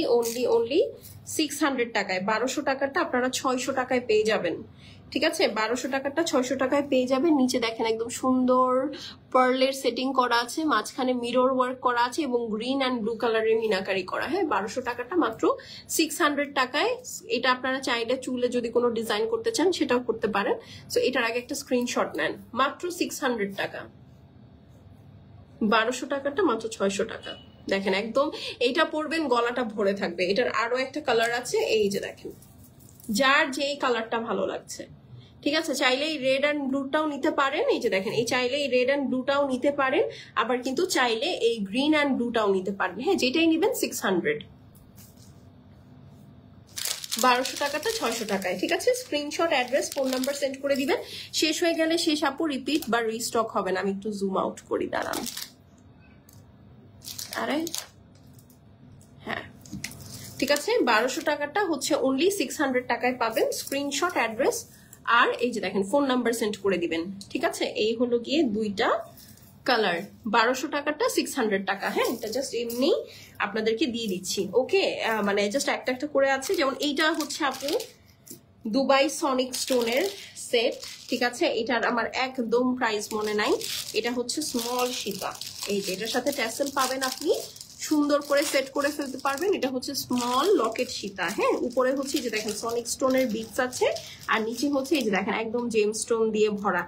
600 টাকায়। 1200 টাকারটা আপনারা 600 টাকায় পেয়ে যাবেন। ঠিক আছে, 1200 টাকারটা 600 টাকায় পেয়ে যাবেন। নিচে দেখেন একদম সুন্দর পার্লের সেটিং করা আছে, মাঝখানে মিরর ওয়ার্ক করা আছে এবং গ্রিন অ্যান্ড ব্লু কালারের মিনাকারি করা। হ্যাঁ, 1200 টাকাটা মাত্র 600 টাকায়। এটা আপনারা চাইলে চুলে যদি কোনো ডিজাইন করতে চান সেটাও করতে পারেন। সো এটার আগে একটা স্ক্রিনশট নেন। মাত্র 600 টাকা, 1200 টাকাটা মাত্র 600 টাকা। দেখেন একদম এইটা পরবেন গলাটা ভরে থাকবে। এটার আরো একটা কালার আছে, এই যে দেখেন, যার যেই কালারটা ভালো লাগছে। ঠিক আছে, চাইলে এই রেড অ্যান্ড ব্লুটাও নিতে পারেন। এই যে দেখেন, এই চাইলে এই রেড অ্যান্ড ব্লুটাও নিতে পারেন, আবার কিন্তু চাইলে এই গ্রিন অ্যান্ড ব্লুটাও নিতে পারবেন। হ্যাঁ, যেটাই নেবেন 600। 1200 টাকাটা 600 টাকায়। ঠিক আছে, screenshot, address, phone number send করে দিবেন। শেষ হয়ে গেলে শেষ আপু, রিপিট বা রিস্টক হবে না। আমি একটু জুম আউট করি, দাঁড়ান। আরে হ্যাঁ, ঠিক আছে, 1200 টাকাটা হচ্ছে অনলি 600 টাকায় পাবেন। স্ক্রিনশট, অ্যাড্রেস আর এই যে দেখেন ফোন নাম্বার সেন্ড করে দিবেন। ঠিক আছে, এই হলো গিয়ে দুইটা কালার। 1200 টাকাটা 600 টাকা। হ্যাঁ, এটা জাস্ট এমনি আপনাদেরকে দিয়ে দিচ্ছি। ওকে, মানে জাস্ট একটা একটা করে আছে। যেমন এইটা হচ্ছে আপু দুবাই সনিক স্টোনের সেট। ঠিক আছে, এটার আমার একদম প্রাইস মনে নাই। এটা হচ্ছে স্মল সীতা। এই যে এটার সাথে ট্যাসেল পাবেন, আপনি সুন্দর করে সেট করে ফেলতে পারবেন। এটা হচ্ছে স্মল লকেট সীতা। হ্যাঁ, উপরে হচ্ছে যে দেখেন সনিক স্টোনের বিটস আছে, আর নিচে হচ্ছে এই যে দেখেন একদম জেম স্টোন দিয়ে ভরা।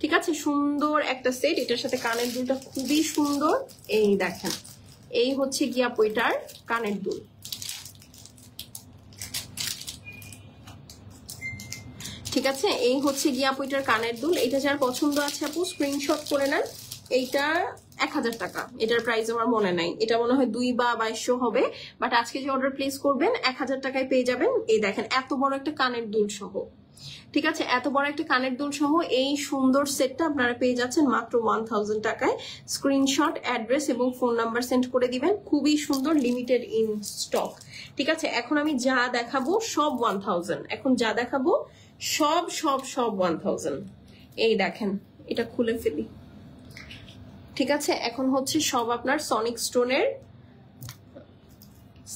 ঠিক আছে, সুন্দর একটা সেট। এটার সাথে কানের দুলটা খুবই সুন্দর। এই দেখেন, এই হচ্ছে গিয়া পইটার কানের দুল। ঠিক আছে, এই হচ্ছে গিয়া পইটার কানের দুল। এটা যার পছন্দ আছে আপু স্ক্রিনশট করে নেন। এইটা 1000 টাকা, এটার প্রাইস আমার মনে নাই, এটা মনে হয় 2 বা 2200 হবে। বাট আজকে যে অর্ডার প্লেস করবেন 1000 টাকায় পেয়ে যাবেন। এই দেখেন এত বড় একটা কানের দুল সহ। ঠিক আছে, এত বড় একটা কানের দুল সহ এই সুন্দর সেটটা আপনারা পেয়ে যাচ্ছেন মাত্র 1000 টাকায়। স্ক্রিনশট, অ্যাড্রেস এবং ফোন নাম্বার সেন্ড করে দিবেন। খুবই সুন্দর, লিমিটেড ইন স্টক। ঠিক আছে, এখন আমি যা দেখাবো সব 1000। এখন যা দেখাবো সব সব সব 1000। এই দেখেন, এটা খুলে ফেলি। ঠিক আছে, এখন হচ্ছে সব আপনার সনিক স্টোনের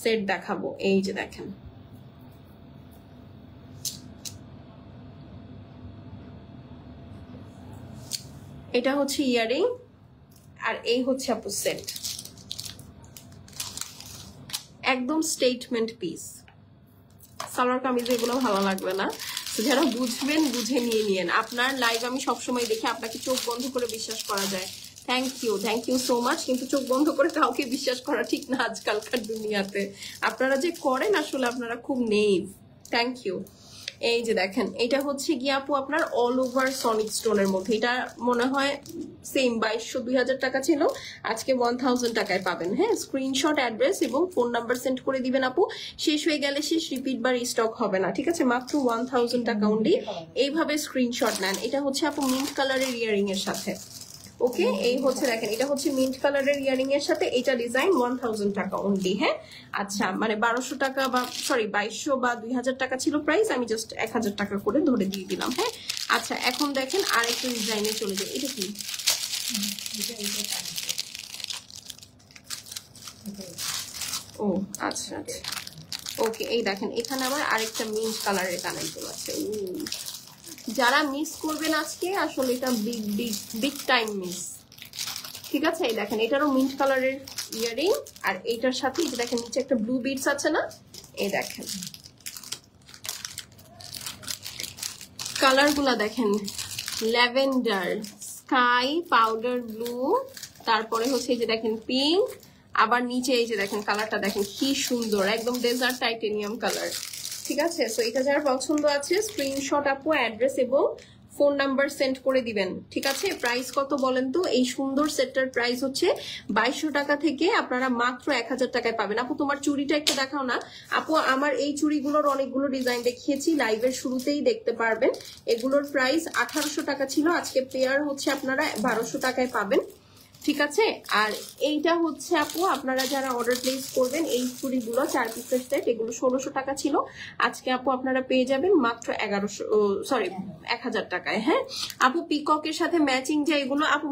সেট দেখাবো। এই যে দেখেন, এটা হচ্ছে ইয়ারিং আর এই হচ্ছে আপু সেট। একদম স্টেটমেন্ট পিস। সালোয়ার কামিজ এগুলো ভালো লাগবে না, যারা বুঝবেন বুঝে নিয়ে নিয়েন। আপনার লাইভ আমি সবসময় দেখি, আপনাকে চোখ বন্ধ করে বিশ্বাস করা যায়। Thank you so much. কিন্তু চোখ বন্ধ করে কাউকে বিশ্বাস করা ঠিক না আজকালকার দুনিয়াতে। আপনারা যে করেন আসলে আপনারা খুব নেইভ। Thank you. এই যে দেখেন এটা হচ্ছে গিয়ে আপু আপনার অল ওভার সনিক স্টোনের মধ্যে, এটা মনে হয় সেম 2200-2000 টাকা ছিল, আজকে 1000 টাকায় পাবেন। হ্যাঁ, স্ক্রিনশট, অ্যাড্রেস এবং ফোন নাম্বার সেন্ড করে দিবেন আপু। শেষ হয়ে গেলে শেষ, রিপিট বার স্টক হবে না, ঠিক আছে? মাত্র 1000 টাকা অনলি। এইভাবে স্ক্রিনশট নেন। এটা হচ্ছে আপু মিন্ট কালারের ইয়ারিং এর সাথে। ওকে, এই হচ্ছে দেখেন এটা হচ্ছে মিন্ট কালারের ইয়ারিং এর সাথে, এটা ডিজাইন 1000 টাকা অনলি। হ্যাঁ, আচ্ছা মানে 1200 টাকা বা সরি 2200 বা 2000 টাকা ছিল প্রাইস, আমি জাস্ট 1000 টাকা করে ধরে দিয়ে দিলাম। হ্যাঁ, আচ্ছা এখন দেখেন আরেকটা ডিজাইনে চলে যায়। এটা কি? ও আচ্ছা আচ্ছা, ওকে। এই দেখেন এখানে আবার আরেকটা মিন্ট কালারের কানেরগুলো আছে। যারা মিস করবেন আজকে, আসলে এটা big big big time miss, ঠিক আছে? এই দেখেন এটারও মিন্ট কালারের ইয়ারিং, আর এইটার সাথে এই যে দেখেন নিচে একটা ব্লু বিটস আছে না, এই দেখেন কালারগুলা দেখেন, ল্যাভেন্ডার, স্কাই, পাউডার ব্লু, তারপরে হচ্ছে এই যে দেখেন পিঙ্ক, আবার নিচে এই যে দেখেন কালারটা দেখেন কি সুন্দর, একদম ডেজার্ট টাইটেনিয়াম কালার, ঠিক আছে? সো এটা যার পছন্দ আছে স্ক্রিনশট আপু, অ্যাড্রেস এবং ফোন নাম্বার সেন্ড করে দিবেন, ঠিক আছে? প্রাইস কত বলেন তো? এই সুন্দর সেটটার প্রাইস হচ্ছে 2200 টাকা থেকে আপনারা মাত্র 1000 টাকায় পাবেন। আপু তোমার চুড়িটা একটু দেখাও না। আপু আমার এই চুড়িগুলোর অনেকগুলো ডিজাইন দেখিয়েছি, লাইভের শুরুতেই দেখতে পারবেন। এগুলোর প্রাইস 1800 টাকা ছিল, আজকে পেয়ার হচ্ছে আপনারা 1200 টাকায় পাবেন, ঠিক আছে? আর এইটা হচ্ছে আপু আপনারা যারা অর্ডার প্লেস করবেন, এই চুড়িগুলো 4 পিসের সেট, এগুলো 1600 টাকা ছিল, আজকে আপু আপনারা পেয়ে যাবেন মাত্র 1000 টাকায়। হ্যাঁ আপু, পিককের সাথে ম্যাচিং যে এগুলো, আপু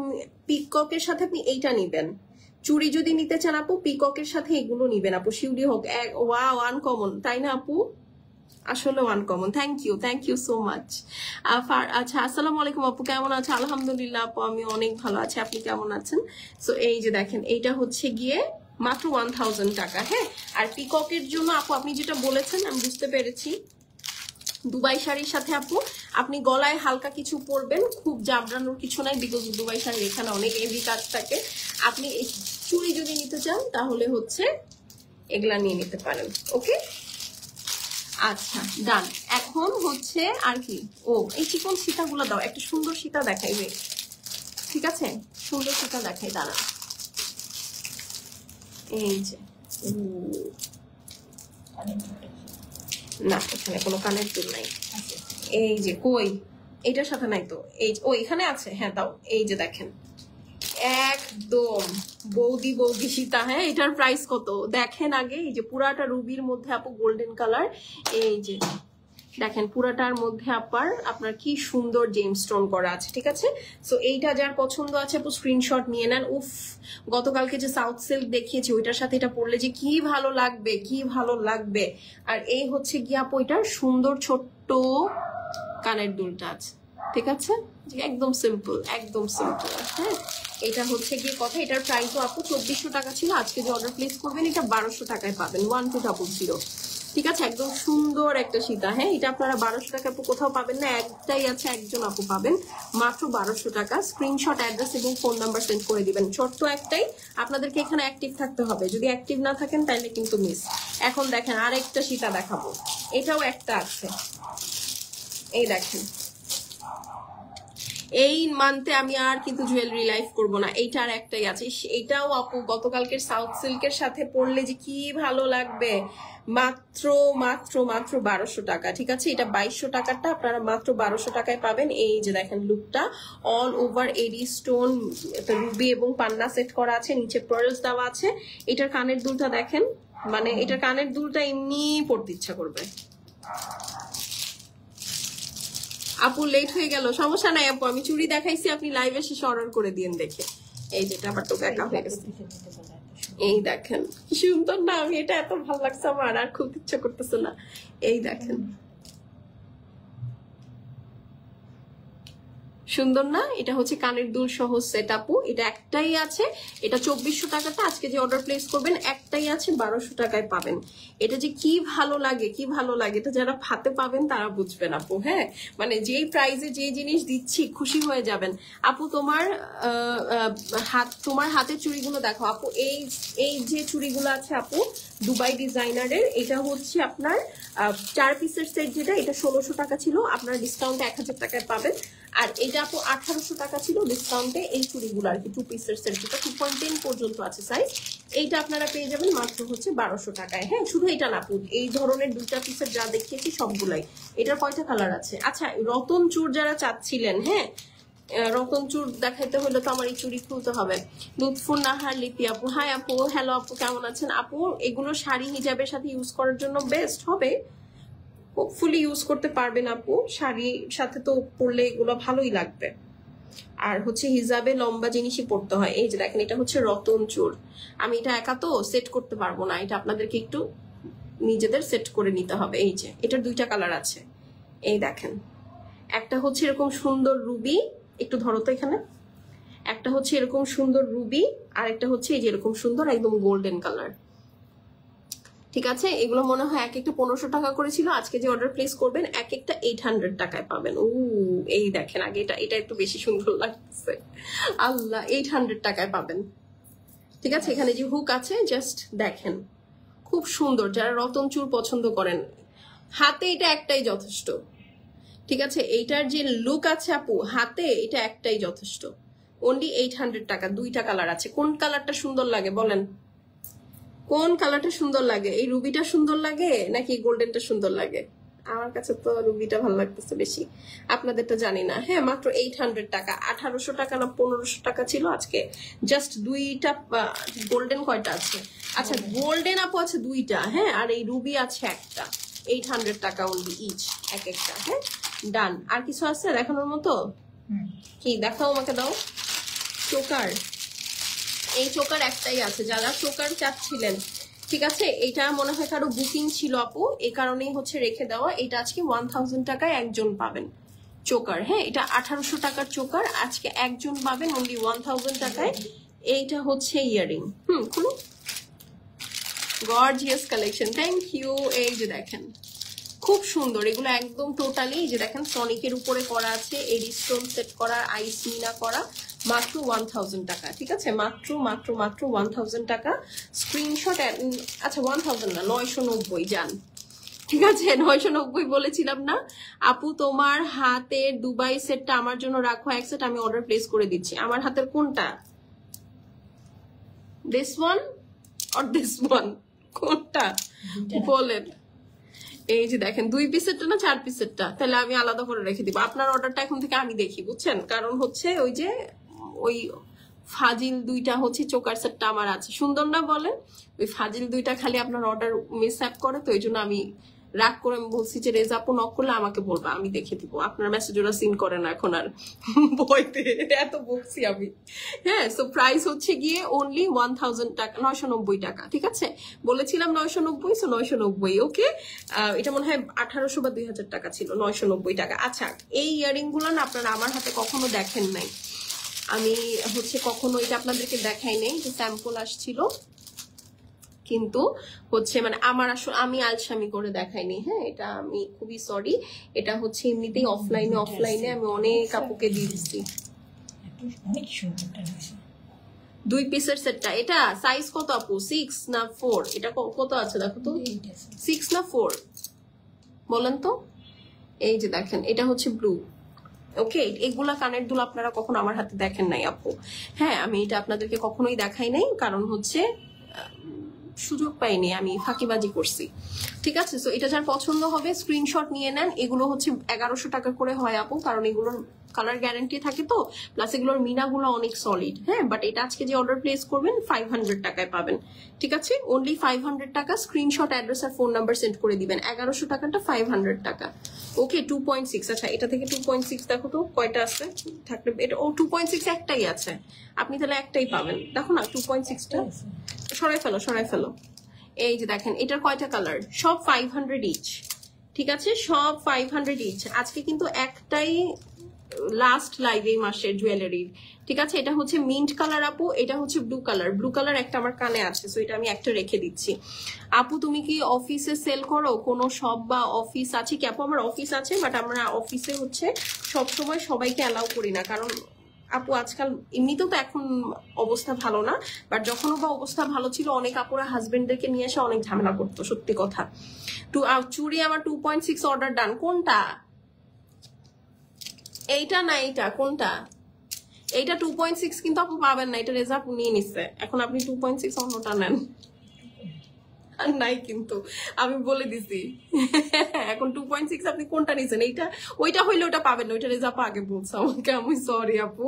পিককের সাথে আপনি এইটা নিবেন, চুড়ি যদি নিতে চান আপু পিককের সাথে এগুলো নিবেন আপু, শিউলি হোক। ওয়াও, আনকমন তাই না আপু? আসলে uncommon. Thank you so much. আচ্ছা, আসসালামু আলাইকুম আপু, কেমন আছে? আলহামদুলিল্লাহ আপু, আমি অনেক ভালো আছি, আপনি কেমন আছেন? সো এই যে দেখেন এইটা হচ্ছে গিয়ে মাত্র 1000 টাকা। হ্যাঁ, আর পিককের জন্য আপু আপনি যেটা বলেছেন আমি বুঝতে পেরেছি, দুবাই শাড়ির সাথে আপু আপনি গলায় হালকা কিছু পরবেন, খুব জাবড়ানোর কিছু নাই, বিকজ দুবাই শাড়ির এখানে অনেক হেভি কাজ থাকে। আপনি এই চুড়ি যদি নিতে চান তাহলে হচ্ছে এগুলা নিয়ে নিতে পারেন। ওকে, আচ্ছা ডান। এখন হচ্ছে আর কি, ও এই চিকন সীতাগুলো দাও, একটা সুন্দর সীতা দেখাইবে, ঠিক আছে? সুন্দর সীতা দেখাই, দাঁড়া। এই যে না, এখানে কোনো কানের দুল নাই। এই যে কই, এইটার সাথে নাই তো, এই ও এখানে আছে, হ্যাঁ দাও। এই যে দেখেন একদম বৌদি বৌদি সীতা। হ্যাঁ, এটার প্রাইস কত দেখেন আগে। এই যে পুরাটা রুবির মধ্যে আপু গোল্ডেন কালার, এই যে দেখেন পুরাটার মধ্যে আপনার কি সুন্দর জেমস্টোন করা আছে, ঠিক আছে? সো এইটা যার পছন্দ আছে আপু স্ক্রিনশট নিয়ে নেন। উফ, গতকালকে যে সাউথ সিল্ক দেখিয়েছি ওইটার সাথে এটা পরলে যে কি ভালো লাগবে, কি ভালো লাগবে। আর এই হচ্ছে গিয়ে আপু এটার সুন্দর ছোট্ট কানের দুলটা আছে, ঠিক আছে? একদম সিম্পল, একদম সিম্পল। হ্যাঁ, এটা হচ্ছে গিয়ে কথা, এটার প্রাইসও আপু 2400 টাকা ছিল, আজকে যে অর্ডার প্লেস করবেন এটা 1200 টাকায় পাবেন, 1200, ঠিক আছে? একদম সুন্দর একটা সীতা। হ্যাঁ, এটা আপনারা 1200 টাকা আপু কোথাও পাবেন না, একটাই আছে, একজন আপু পাবেন মাত্র 1200 টাকা। স্ক্রিনশট, অ্যাড্রেস এবং ফোন নাম্বার সেন্ড করে দিবেন। ছোট্ট একটাই, আপনাদেরকে এখানে অ্যাক্টিভ থাকতে হবে, যদি অ্যাক্টিভ না থাকেন তাহলে কিন্তু মিস। এখন দেখেন আরেকটা সীতা দেখাবো, এটাও একটা আছে, এই দেখেন। এই মান্থে আমি আর কিন্তু জুয়েলারি লাইভ করব না, এইটার একটাই আছে, এইটাও আপু গতকালকের সাউথ সিল্কের সাথে পরলে যে কি ভালো লাগবে। মাত্র মাত্র মাত্র 1200 টাকা, ঠিক আছে? এটা 2200 টাকাটা আপনারা মাত্র 1200 টাকায় পাবেন। এই যে দেখেন লুকটা, অল ওভার এডি স্টোন, রুবি এবং পান্না সেট করা আছে, নিচে পার্লস দেওয়া আছে। এটার কানের দুলটা দেখেন, মানে এটার কানের দুলটা এমনি পড়তে ইচ্ছা করবে। আপু লেট হয়ে গেল, সমস্যা নাই আপু, আমি চুড়ি দেখাইছি, আপনি লাইভে শেষে অর্ডার করে দিন দেখে। এই যেটা আবার তো একা হয়ে গেছে, এই দেখেন কি সুন্দর না, আমি এটা এত ভালো লাগছে আমার, আর খুব ইচ্ছা করতেছে না। এই দেখেন সুন্দর না? এটা হচ্ছে কানের দুল সহ সেট আপু, এটা একটাই আছে, এটা 2400 টাকাটা আজকে যে অর্ডার প্লেস করবেন একটাই আছে, 1200 টাকায় পাবেন। এটা যে কি ভালো লাগে, কি ভালো লাগে, এটা যারা হাতে পাবেন তারা বুঝবেন আপু। হ্যাঁ, মানে যেই প্রাইসে যে জিনিস দিচ্ছি খুশি হয়ে যাবেন আপু। তোমার হাতের চুড়িগুলো দেখো আপু, এই যে চুড়িগুলো আছে আপু দুবাই ডিজাইনারের। এটা হচ্ছে আপনার 4 পিসের সেট, যেটা এটা 1600 টাকা ছিল, আপনার ডিসকাউন্টে 1000 টাকায় পাবেন। আর এটা আপু 1800 টাকা ছিল ডিসকাউন্টে, এই চুড়িগুলো আর কি 2 পিসের সেট, যেটা 2.10 পর্যন্ত আছে সাইজ। এইটা আপনারা পেয়ে যাবেন মাত্র হচ্ছে 1200 টাকায়। হ্যাঁ, শুধু এটা না আপু, এই ধরনের 2টা পিসের যা দেখিয়েছি সবগুলাই। এটার কয়টা কালার আছে? আচ্ছা, রতন চূড় যারা চাচ্ছিলেন, হ্যাঁ রতন চূড় দেখাইতে হলে তো আমার এই চুড়ি খুলতে হবে। লুৎফুন নাহার লিপি আপু, হাই আপু, হ্যালো আপু, কেমন আছেন আপু? এগুলো শাড়ি হিজাবের সাথে ইউজ করার জন্য বেস্ট হবে, হোপফুলি ইউজ করতে পারবেন আপু। শাড়ির সাথে তো পরলে এগুলো ভালোই লাগবে। আর হচ্ছে হিজাবে লম্বা জিনিসই পরতে হয়। এই যে দেখেন, এটা হচ্ছে রতন চূড়। আমি এটা একা তো সেট করতে পারবো না, এটা আপনাদেরকে একটু নিজেদের সেট করে নিতে হবে। এই যে এটার 2টা কালার আছে, এই দেখেন, একটা হচ্ছে এরকম সুন্দর রুবি, একটু ধরো তো এখানে, একটা হচ্ছে এরকম সুন্দর রুবি, আর একটা হচ্ছে এই যে এরকম সুন্দর একদম গোল্ডেন কালার। ঠিক আছে, এগুলো মনে হয় এক একটা 1500 টাকা করেছিল, আজকে যে অর্ডার প্লেস করবেন এক একটা 800 টাকায় পাবেন। এই দেখেন, আগে এটা একটু বেশি সুন্দর লাগছে, আল্লাহ, 800 টাকায় পাবেন। ঠিক আছে, এখানে যে হুক আছে জাস্ট দেখেন, খুব সুন্দর। যারা রতন চূড় পছন্দ করেন, হাতে এটা একটাই যথেষ্ট। ঠিক আছে, এইটার যে লুক আছে আপু, হাতে এটা একটাই যথেষ্ট। অনলি 800 টাকা। 2টা কালার আছে। কোন কালারটা সুন্দর লাগে বলেন? কোন কালারটা সুন্দর লাগে? এই রুবিটা সুন্দর লাগে নাকি গোল্ডেনটা সুন্দর লাগে? আমার কাছে তো রুবিটা ভালো লাগতেছে বেশি, আপনাদেরটা জানি না। হ্যাঁ, মাত্র 800 টাকা। 1800 টাকা না 1500 টাকা ছিল, আজকে জাস্ট 2টা। গোল্ডেন কয়টা আছে? আচ্ছা, গোল্ডেন আপু আছে 2টা, হ্যাঁ, আর এই রুবি আছে একটা। 800 টাকা অনলি ইচ, এক একটা। হ্যাঁ, ডান। আর কিছু আছে দেখানোর মতো? কি দেখাও, আমাকে দাও। চোকার, এই চোকার একটাই আছে, যারা চোকার চাচ্ছিলেন। ঠিক আছে, এটা মনে হয় কারো বুকিং ছিল আপু, এই কারণেই হচ্ছে রেখে দেওয়া। এটা আজকে 1000 টাকায় একজন পাবেন চোকার। হ্যাঁ, এটা 1800 টাকার চোকার, আজকে একজন পাবেন অনলি 1000 টাকায়। এইটা হচ্ছে ইয়ারিং। খুলো, গর্জিয়াস কালেকশন, থ্যাংক ইউ। এই যে দেখেন, খুব সুন্দর এগুলো, একদম টোটালি। যে দেখেন, সনিকের উপরে করা আছে, এডি স্টোন সেট করা, আইস মিনা করা, মাত্র 1000 টাকা। ঠিক আছে, মাত্র মাত্র মাত্র 1000 টাকা। স্ক্রিনশট, আচ্ছা 1000 না, 990 যান। ঠিক আছে, 990 বলেছিলাম না আপু? তোমার হাতের দুবাই সেটটা আমার জন্য রাখো এক সেট, আমি অর্ডার প্লেস করে দিচ্ছি। আমার হাতের কোনটা? This one or this one? কোনটা বলেন? এই যে দেখেন, 2 পিসেরটা না 4 পিসেরটা? তাহলে আমি আলাদা করে রেখে দিব। আপনার অর্ডারটা এখন থেকে আমি দেখি, বুঝছেন? কারণ হচ্ছে ওই যে ওই ফাজিল 2টা হচ্ছে চোকার সেটটা আমার আছে, সুন্দর না বলেন? ওই ফাজিল 2টা খালি আপনার অর্ডার মিস অ্যাপ করে, তো এই জন্য আমি রাগ করে আমি বলছি যে রেজা আপু নক করলে আমাকে বলবা, আমি দেখে দিব। আপনার মেসেজ ওরা সিন করে না এখন আর, বইতে এত বকছি আমি। হ্যাঁ, সো প্রাইস হচ্ছে গিয়ে অনলি 1000 টাকা, 990 টাকা। ঠিক আছে, বলেছিলাম 990, সো 990। ওকে, এটা মনে হয় 1800 বা 2000 টাকা ছিল, 990 টাকা। আচ্ছা, এই ইয়ারিং গুলো না আপনারা আমার হাতে কখনো দেখেন নাই, আমি হচ্ছে কখনো এটা আপনাদেরকে দেখাই নাই, যে স্যাম্পল আসছিল, কিন্তু হচ্ছে মানে আমার আসলে আমি আলসামি করে দেখাইনি। হ্যাঁ, এটা আমি খুবই সরি, এটা হচ্ছে এমনিতেই অফলাইনে আমি অনেক আপুকে দিয়ে দিচ্ছি। 2 পিসের সেটটা, এটা সাইজ কত আপু? 6 না 4? এটা কত আছে দেখো তো, 6 না 4 বলেন তো? এই যে দেখেন, এটা হচ্ছে ব্লু। ওকে, এগুলা কানের দুল আপনারা কখনো আমার হাতে দেখেন নাই আপু। হ্যাঁ, আমি এটা আপনাদেরকে কখনোই দেখাই নাই, কারণ হচ্ছে সুযোগ পাইনি, আমি ফাঁকিবাজি করছি। ঠিক আছে, সো এটা যার পছন্দ হবে স্ক্রিনশট নিয়ে নেন। এগুলো হচ্ছে 1100 টাকা করে হয় আপু, কারণ এগুলোর কালার গ্যারান্টি থাকে তো, প্লাস এগুলোর মিনাগুলো অনেক সলিড। হ্যাঁ, বাট এটা আজকে যে অর্ডার প্লেস করবেন 500 টাকায় পাবেন। ঠিক আছে, অনলি 500 টাকা। স্ক্রিনশট, অ্যাড্রেস আর ফোন নাম্বার সেন্ড করে দিবেন। 1100 টাকাটা 500 টাকা। ওকে, 2.6। আচ্ছা, এটা থেকে 2.6 দেখো তো কয়টা আছে থাকলে। এটা 2.6 একটাই আছে, আপনি তাহলে একটাই পাবেন। দেখো না 2.6টা, সরাই ফেলো। এই যে দেখেন, এটার কয়টা কালার? সব 500 ইচ। ঠিক আছে, সব 500 ইচ। আজকে কিন্তু একটাই লাস্ট লাইভ এই মাসের জুয়েলারির। ঠিক আছে, এটা হচ্ছে মিন্ট কালার আপু, এটা হচ্ছে ব্লু কালার। ব্লু কালার একটা আমার কানে আছে, সো এটা আমি একটা রেখে দিচ্ছি। আপু তুমি কি অফিসে সেল করো? কোনো শপ বা অফিস আছে কি আপু? আমার অফিস আছে, বাট আমরা অফিসে হচ্ছে সবসময় সবাইকে অ্যালাউ করি না, কারণ আপু আজকাল এমনিতেও তো এখন অবস্থা ভালো না, বাট যখনও বা অবস্থা ভালো ছিল অনেক আপুরা হাজবেন্ডদেরকে নিয়ে এসে অনেক ঝামেলা করতো, সত্যি কথা। চুড়ি আমার 2.6 অর্ডার ডান। কোনটা? এইটা না এইটা, কোনটা? এইটা 2.6 কিন্তু আপনি পাবেন না, এটা রেজা আপু নিয়ে নিচ্ছে। এখন আপনি 2.6 অন্যটা নেন। নাই কিন্তু আমি বলে দিছি। এখন 2.6 আপনি কোনটা নিছেন? এইটা? ওইটা হইলে ওটা পাবেন না, ওইটা রেজা আপু আগে বলছে আমাকে, আমি সরি আপু।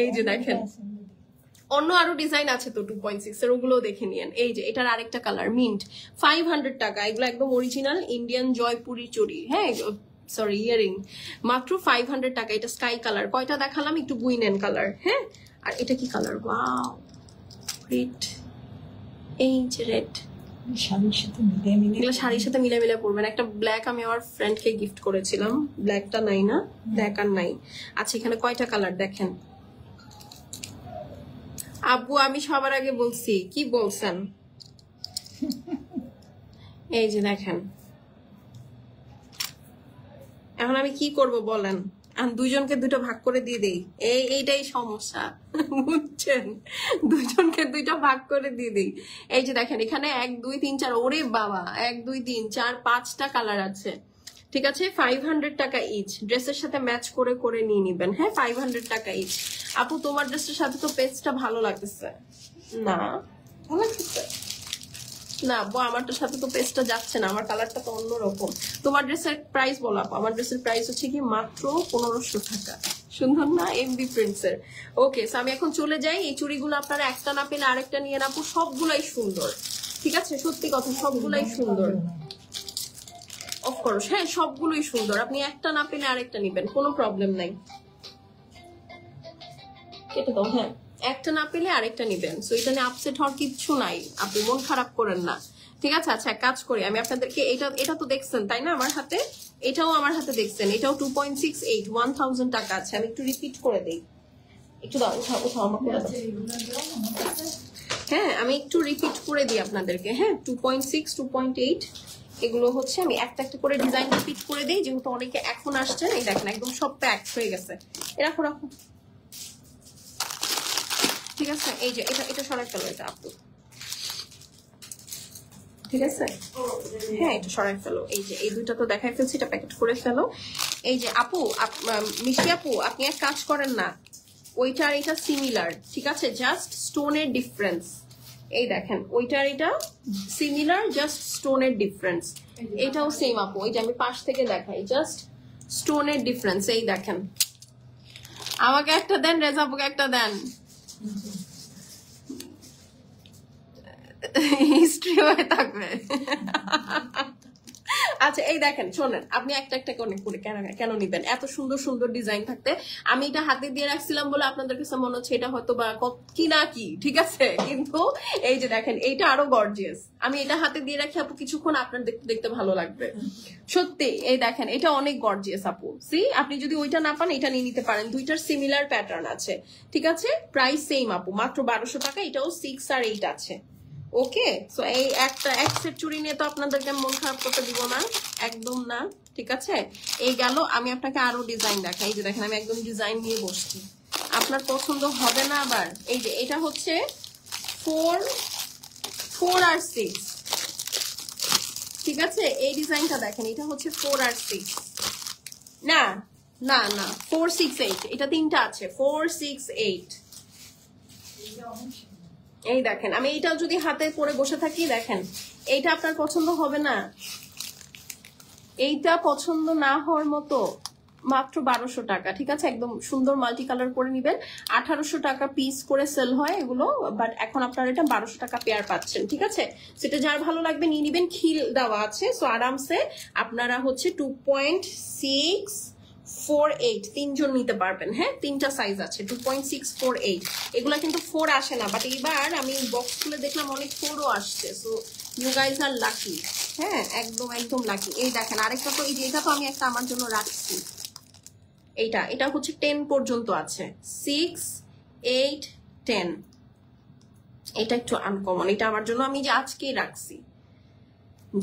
এই যে দেখেন অন্য আরো ডিজাইন আছে তো 2.6 এর, ওগুলো দেখে নিয়েন। এই যে এটার আরেকটা কালার মিন্ট, 500 টাকা। এগুলো একদম অরিজিনাল ইন্ডিয়ান জয়পুরি চুড়ি, হ্যাঁ সরি ইয়ারিং, মাত্র 500 টাকা। এটা স্কাই কালার। কয়টা দেখালাম? একটু বুই নেন কালার। হ্যাঁ, আর এটা কি কালার? ওয়াও রেড, এই যে রেড, শাড়ির সাথে মিলে মিলে পরবেন। একটা ব্ল্যাক আমি আমার ফ্রেন্ডকে গিফট করেছিলাম, ব্ল্যাকটা নাই না, ব্ল্যাক আর নাই। আচ্ছা এখানে কয়টা কালার দেখেন। আব্বু আমি সবার আগে বলছি, কি বলছেন? এই যে দেখেন, এখন আমি কি করব বলেন? দুইজনকে দুটো ভাগ করে দিয়ে দেই, এইটাই সমস্যা, বুঝছেন? দুইজনকে দুইটা ভাগ করে দিয়ে দেই। এই যে দেখেন এখানে 1 2 3 4, ওরে বাবা 1 2 3 4 5টা কালার আছে, ঠিক আছে? 500 টাকা ইচ। ড্রেসের সাথে ম্যাচ করে করে নিয়ে নিবেন। হ্যাঁ 500 টাকা ইচ। আপু তোমার ড্রেসের সাথে তো পেজটা ভালো লাগতেছে না? ভালো লাগতেছে না আব্বু, আমারটার সাথে তো পেজটা যাচ্ছে না, আমার কালারটা তো অন্যরকম। তোমার ড্রেসের প্রাইস বলো আপু। আমার ড্রেসের প্রাইস হচ্ছে কি মাত্র 1500 টাকা। সুন্দর না? এমবি প্রিন্টস এর। ওকে, সো আমি এখন চলে যাই। এই চুড়িগুলো আপনারা একটা না পেলে আরেকটা নিয়ে আপু, সবগুলাই সুন্দর, ঠিক আছে? সত্যি কথা, সবগুলাই সুন্দর। অফকোর্স হ্যাঁ, সবগুলোই সুন্দর। আপনি একটা না পেলে আরেকটা নিবেন, কোনো প্রবলেম নাই। কেটে দাও। হ্যাঁ, একটা না পেলে আরেকটা নিবেন। সো এটা নিয়ে আপসেট হওয়ার কিচ্ছু নাই, আপনি মন খারাপ করেন না, ঠিক আছে? আচ্ছা এক কাজ করি, আমি আপনাদেরকে এটা তো দেখছেন তাই না আমার হাতে? এটাও আমার হাতে দেখছেন, এটাও 2.68, 1000 টাকা আছে। আমি একটু রিপিট করে দেই, একটু দাও, উঠাও আমাকে। হ্যাঁ আমি একটু রিপিট করে দিই আপনাদেরকে। হ্যাঁ 2.6, 2.8 এগুলো হচ্ছে, আমি একটা একটা করে ডিজাইন রিপিট করে দিই, যেহেতু অনেকে এখন আসছেন। এই দেখেন একদম সব প্যাক হয়ে গেছে। রাখো রাখো, ঠিক আছে? এই যে এটা সরাই ফেলো, এটা আপু, ঠিক আছে? হ্যাঁ এটা সরাই ফেলো। এই যে এই দুইটা তো দেখাই ফেলছি, এটা প্যাকেট করে ফেলো। এই যে আপু, মিষ্টি আপু আপনি এক কাজ করেন না, ওইটা আর এটা সিমিলার, ঠিক আছে? জাস্ট স্টোনের ডিফারেন্স। এই দেখেন ওইটা আর এটা সিমিলার, জাস্ট স্টোনের ডিফারেন্স। এটাও সেম আপু, এই যে আমি পাশ থেকে দেখাই, জাস্ট স্টোনের ডিফারেন্স। এই দেখেন, আমাকে একটা দেন, রেজা আপুকে একটা দেন, হিস্ট্রি হয়ে থাকবে। আচ্ছা এই দেখেন, শোনেন, আপনি একটা একটা করে কেন নিবেন? এত সুন্দর সুন্দর ডিজাইন থাকতে আমি এটা হাতে দিয়ে রাখছিলাম বলে আপনাদের কাছে মনে হচ্ছে এটা হয়তো বা কি না কি, ঠিক আছে? কিন্তু এই যে দেখেন, এইটা আরো গর্জিয়াস। আমি এটা হাতে দিয়ে রাখি আপু, কিছুক্ষণ আপনার দেখতে ভালো লাগবে সত্যি। এই দেখেন এটা অনেক গর্জিয়াস আপু। সি, আপনি যদি ওইটা না পান এটা নিয়ে নিতে পারেন, দুইটার সিমিলার প্যাটার্ন আছে, ঠিক আছে? প্রাইস সেম আপু, মাত্র 1200 টাকা। এটাও 6 আর 8 আছে। ওকে, সো এই এক সেট চুড়ি নিয়ে তো আপনাদেরকে মন খারাপ করতে দিব না, একদম না, ঠিক আছে? এই গেল। আমি আপনাকে আরো ডিজাইন দেখাই। এই যে দেখেন আমি একদম ডিজাইন নিয়ে বসছি, আপনার পছন্দ হবে না আবার। এই যে এটা হচ্ছে 4 আর 6, ঠিক আছে? এই ডিজাইনটা দেখেন, এটা হচ্ছে 4 আর 6, না না না 4 6 8, এটা তিনটা আছে, 4 6 8। এই দেখেন, আমি এইটাও যদি হাতে পরে বসে থাকি, দেখেন এইটা আপনার পছন্দ হবে না, এইটা পছন্দ না হওয়ার মতো। মাত্র 1200 টাকা, ঠিক আছে? একদম সুন্দর মাল্টি কালার করে নিবেন। 1800 টাকা পিস করে সেল হয় এগুলো, বাট এখন আপনারা এটা 1200 টাকা পেয়ার পাচ্ছেন, ঠিক আছে? সেটা যার ভালো লাগবে নিয়ে নিবেন। খিল দেওয়া আছে, সো আরামসে আপনারা হচ্ছে 2.648 তিনজন নিতে পারবেন। হ্যাঁ তিনটা সাইজ আছে, 2.648। এগুলা কিন্তু 4 আসে না, বাট এইবার আমি বক্স খুলে দেখলাম অনেক 4ও আসছে। So you guys are lucky. হ্যাঁ একদম একদম লাকি। এই দেখেন আরেকটা তো, এই যে এটা তো আমি একটা আমার জন্য রাখছি, এটা হচ্ছে 10 পর্যন্ত আছে, 6 8 10। এটা একটু আনকমন, এটা আমার জন্য আমি যে আজকেই রাখছি।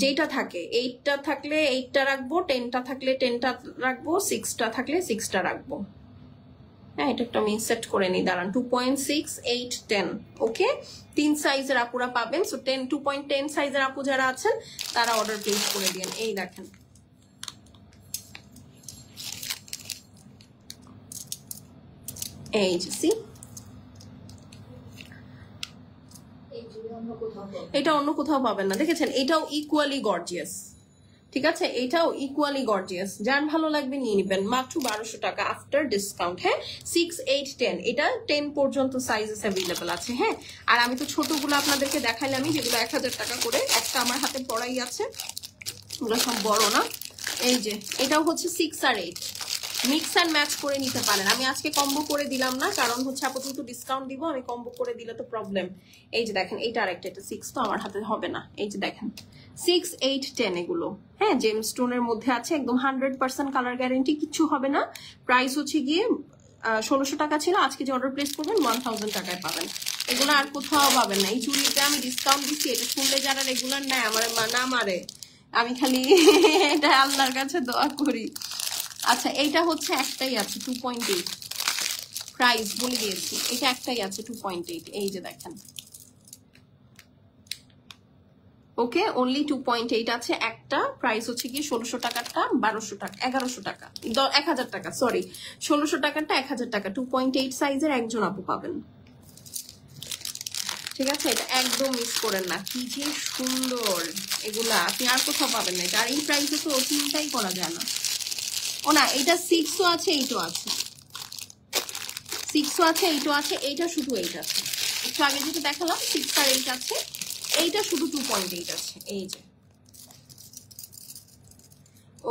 যেটা থাকে 8টা থাকলে 8টা রাখবো, 10টা থাকলে 10টা রাখবো, 6টা থাকলে 6টা রাখবো। হ্যাঁ, এটা একটু আমি সেট করে নিই, দাঁড়ান। 2.6, 8, 10। ওকে, 3 সাইজের আপুরা পাবেন। সো 2.10 সাইজের আপু যারা আছেন তারা অর্ডার প্লেস করে দিন। এই দেখেন, এই যে সি, এটা অন্য কোথাও পাবেন না, দেখেছেন? এটাও ইকুয়ালি গর্জিয়াস, ঠিক আছে? এটাও ইকুয়ালি গর্জিয়াস। যার ভালো লাগবে নিয়ে নেবেন, মাত্র 1200 টাকা আফটার ডিসকাউন্ট। হ্যাঁ, 6, 8, 10, এটা 10 পর্যন্ত সাইজেস অ্যাভেলেবল আছে। হ্যাঁ, আর আমি তো ছোটগুলো আপনাদেরকে দেখাইলামই, যেগুলো 1000 টাকা করে। একটা আমার হাতে পড়াই আছে, ওগুলো সব বড় না। এই যে এটাও হচ্ছে 6 আর 8, মিক্স অ্যান্ড ম্যাচ করে নিতে পারেন। আমি আজকে কম্বো করে দিলাম না, কারণ হচ্ছে আপাতত ডিসকাউন্ট দিব, আমি কম্বো করে দিলে তো প্রবলেম। এই যে দেখেন, এইটা আরেকটা, এটা 6 তো আমার হাতে হবে না। এই যে দেখেন 6, 8, 10 এগুলো। হ্যাঁ, জেম স্টোনের মধ্যে আছে, একদম 100% কালার গ্যারেন্টি, কিছু হবে না। প্রাইস হচ্ছে গিয়ে 1600 টাকা ছিল, আজকে যে অর্ডার প্লেস করবেন 1000 টাকায় পাবেন। এগুলো আর কোথাও পাবেন না। এই চুড়িতে আমি ডিসকাউন্ট দিচ্ছি, এটা শুনলে যারা রেগুলার নেয় আমার না মারে, আমি খালি এটা আল্লাহর কাছে দোয়া করি। আচ্ছা, এইটা হচ্ছে একটাই আছে 2.8, প্রাইস বলে দিয়েছি, এটা একটাই আছে 2.8। এই যে দেখেন, ওকে, অনলি 2.8 আছে একটা। প্রাইস হচ্ছে কি 1600 টাকারটা 1200 টাকা, 1100 টাকা, 1000 টাকা, সরি, 1600 টাকারটা 1000 টাকা। 2.8 সাইজের একজন আপু পাবেন, ঠিক আছে? এটা একদম মিস করেন না, কি যে সুন্দর এগুলা, আপনি আর কোথাও পাবেন না। আর এই প্রাইসে তো চিন্তাই করা যায় না। ও না, এটা 6ও আছে, 8ও আছে, 6ও আছে, 8ও আছে। এইটা শুধু 8 আছে, একটু আগে যেটা দেখালাম 6 আর 8 আছে, এইটা শুধু 2.8 আছে। এই যে,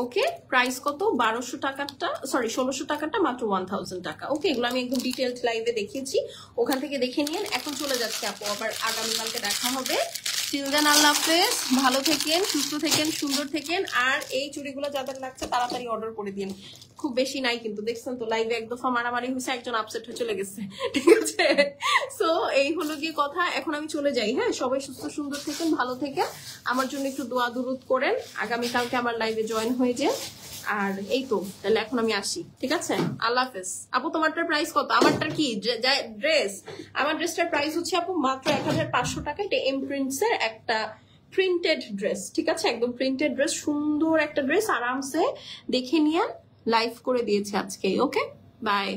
ওকে, প্রাইস কত? 1200 টাকারটা, সরি 1600 টাকারটা মাত্র 1000 টাকা। ওকে, এগুলো আমি একদম ডিটেইলড লাইভে দেখিয়েছি, ওখান থেকে দেখে নিন। এখন চলে যাচ্ছে আপু, আবার আগামীকালকে দেখা হবে। টিল দেন, আল্লাহ হাফেজ, ভালো থেকেন, সুস্থ থেকেন, সুন্দর থেকেন। আর এই চুড়িগুলো যাদের লাগছে তাড়াতাড়ি অর্ডার করে দিন, খুব বেশি নাই কিন্তু, দেখছেন তো লাইভে এক দফা মারামারি হয়েছে, একজন আপসেট হয়ে চলে গেছে, ঠিক আছে? সো এই হলো গিয়ে কথা, এখন আমি চলে যাই। হ্যাঁ, সবাই সুস্থ সুন্দর থেকেন, ভালো থেকেন, আমার জন্য একটু দোয়া দুরুদ করেন, আগামীকালকে আমার লাইভে জয়েন হয়ে যান। আর এই তো, তাহলে এখন আমি আসি, ঠিক আছে? আল্লাহ হাফেজ। আপু তোমারটার প্রাইস কত? আমারটার কি ড্রেস? আমার ড্রেসটার প্রাইস হচ্ছে আপু মাত্র 1500 টাকা। এটা এমপ্রিন্টস এর একটা প্রিন্টেড ড্রেস, ঠিক আছে? একদম প্রিন্টেড ড্রেস, সুন্দর একটা ড্রেস, আরামসে দেখে নিয়ে লাইভ করে দিয়েছে আজকে। ওকে, বাই।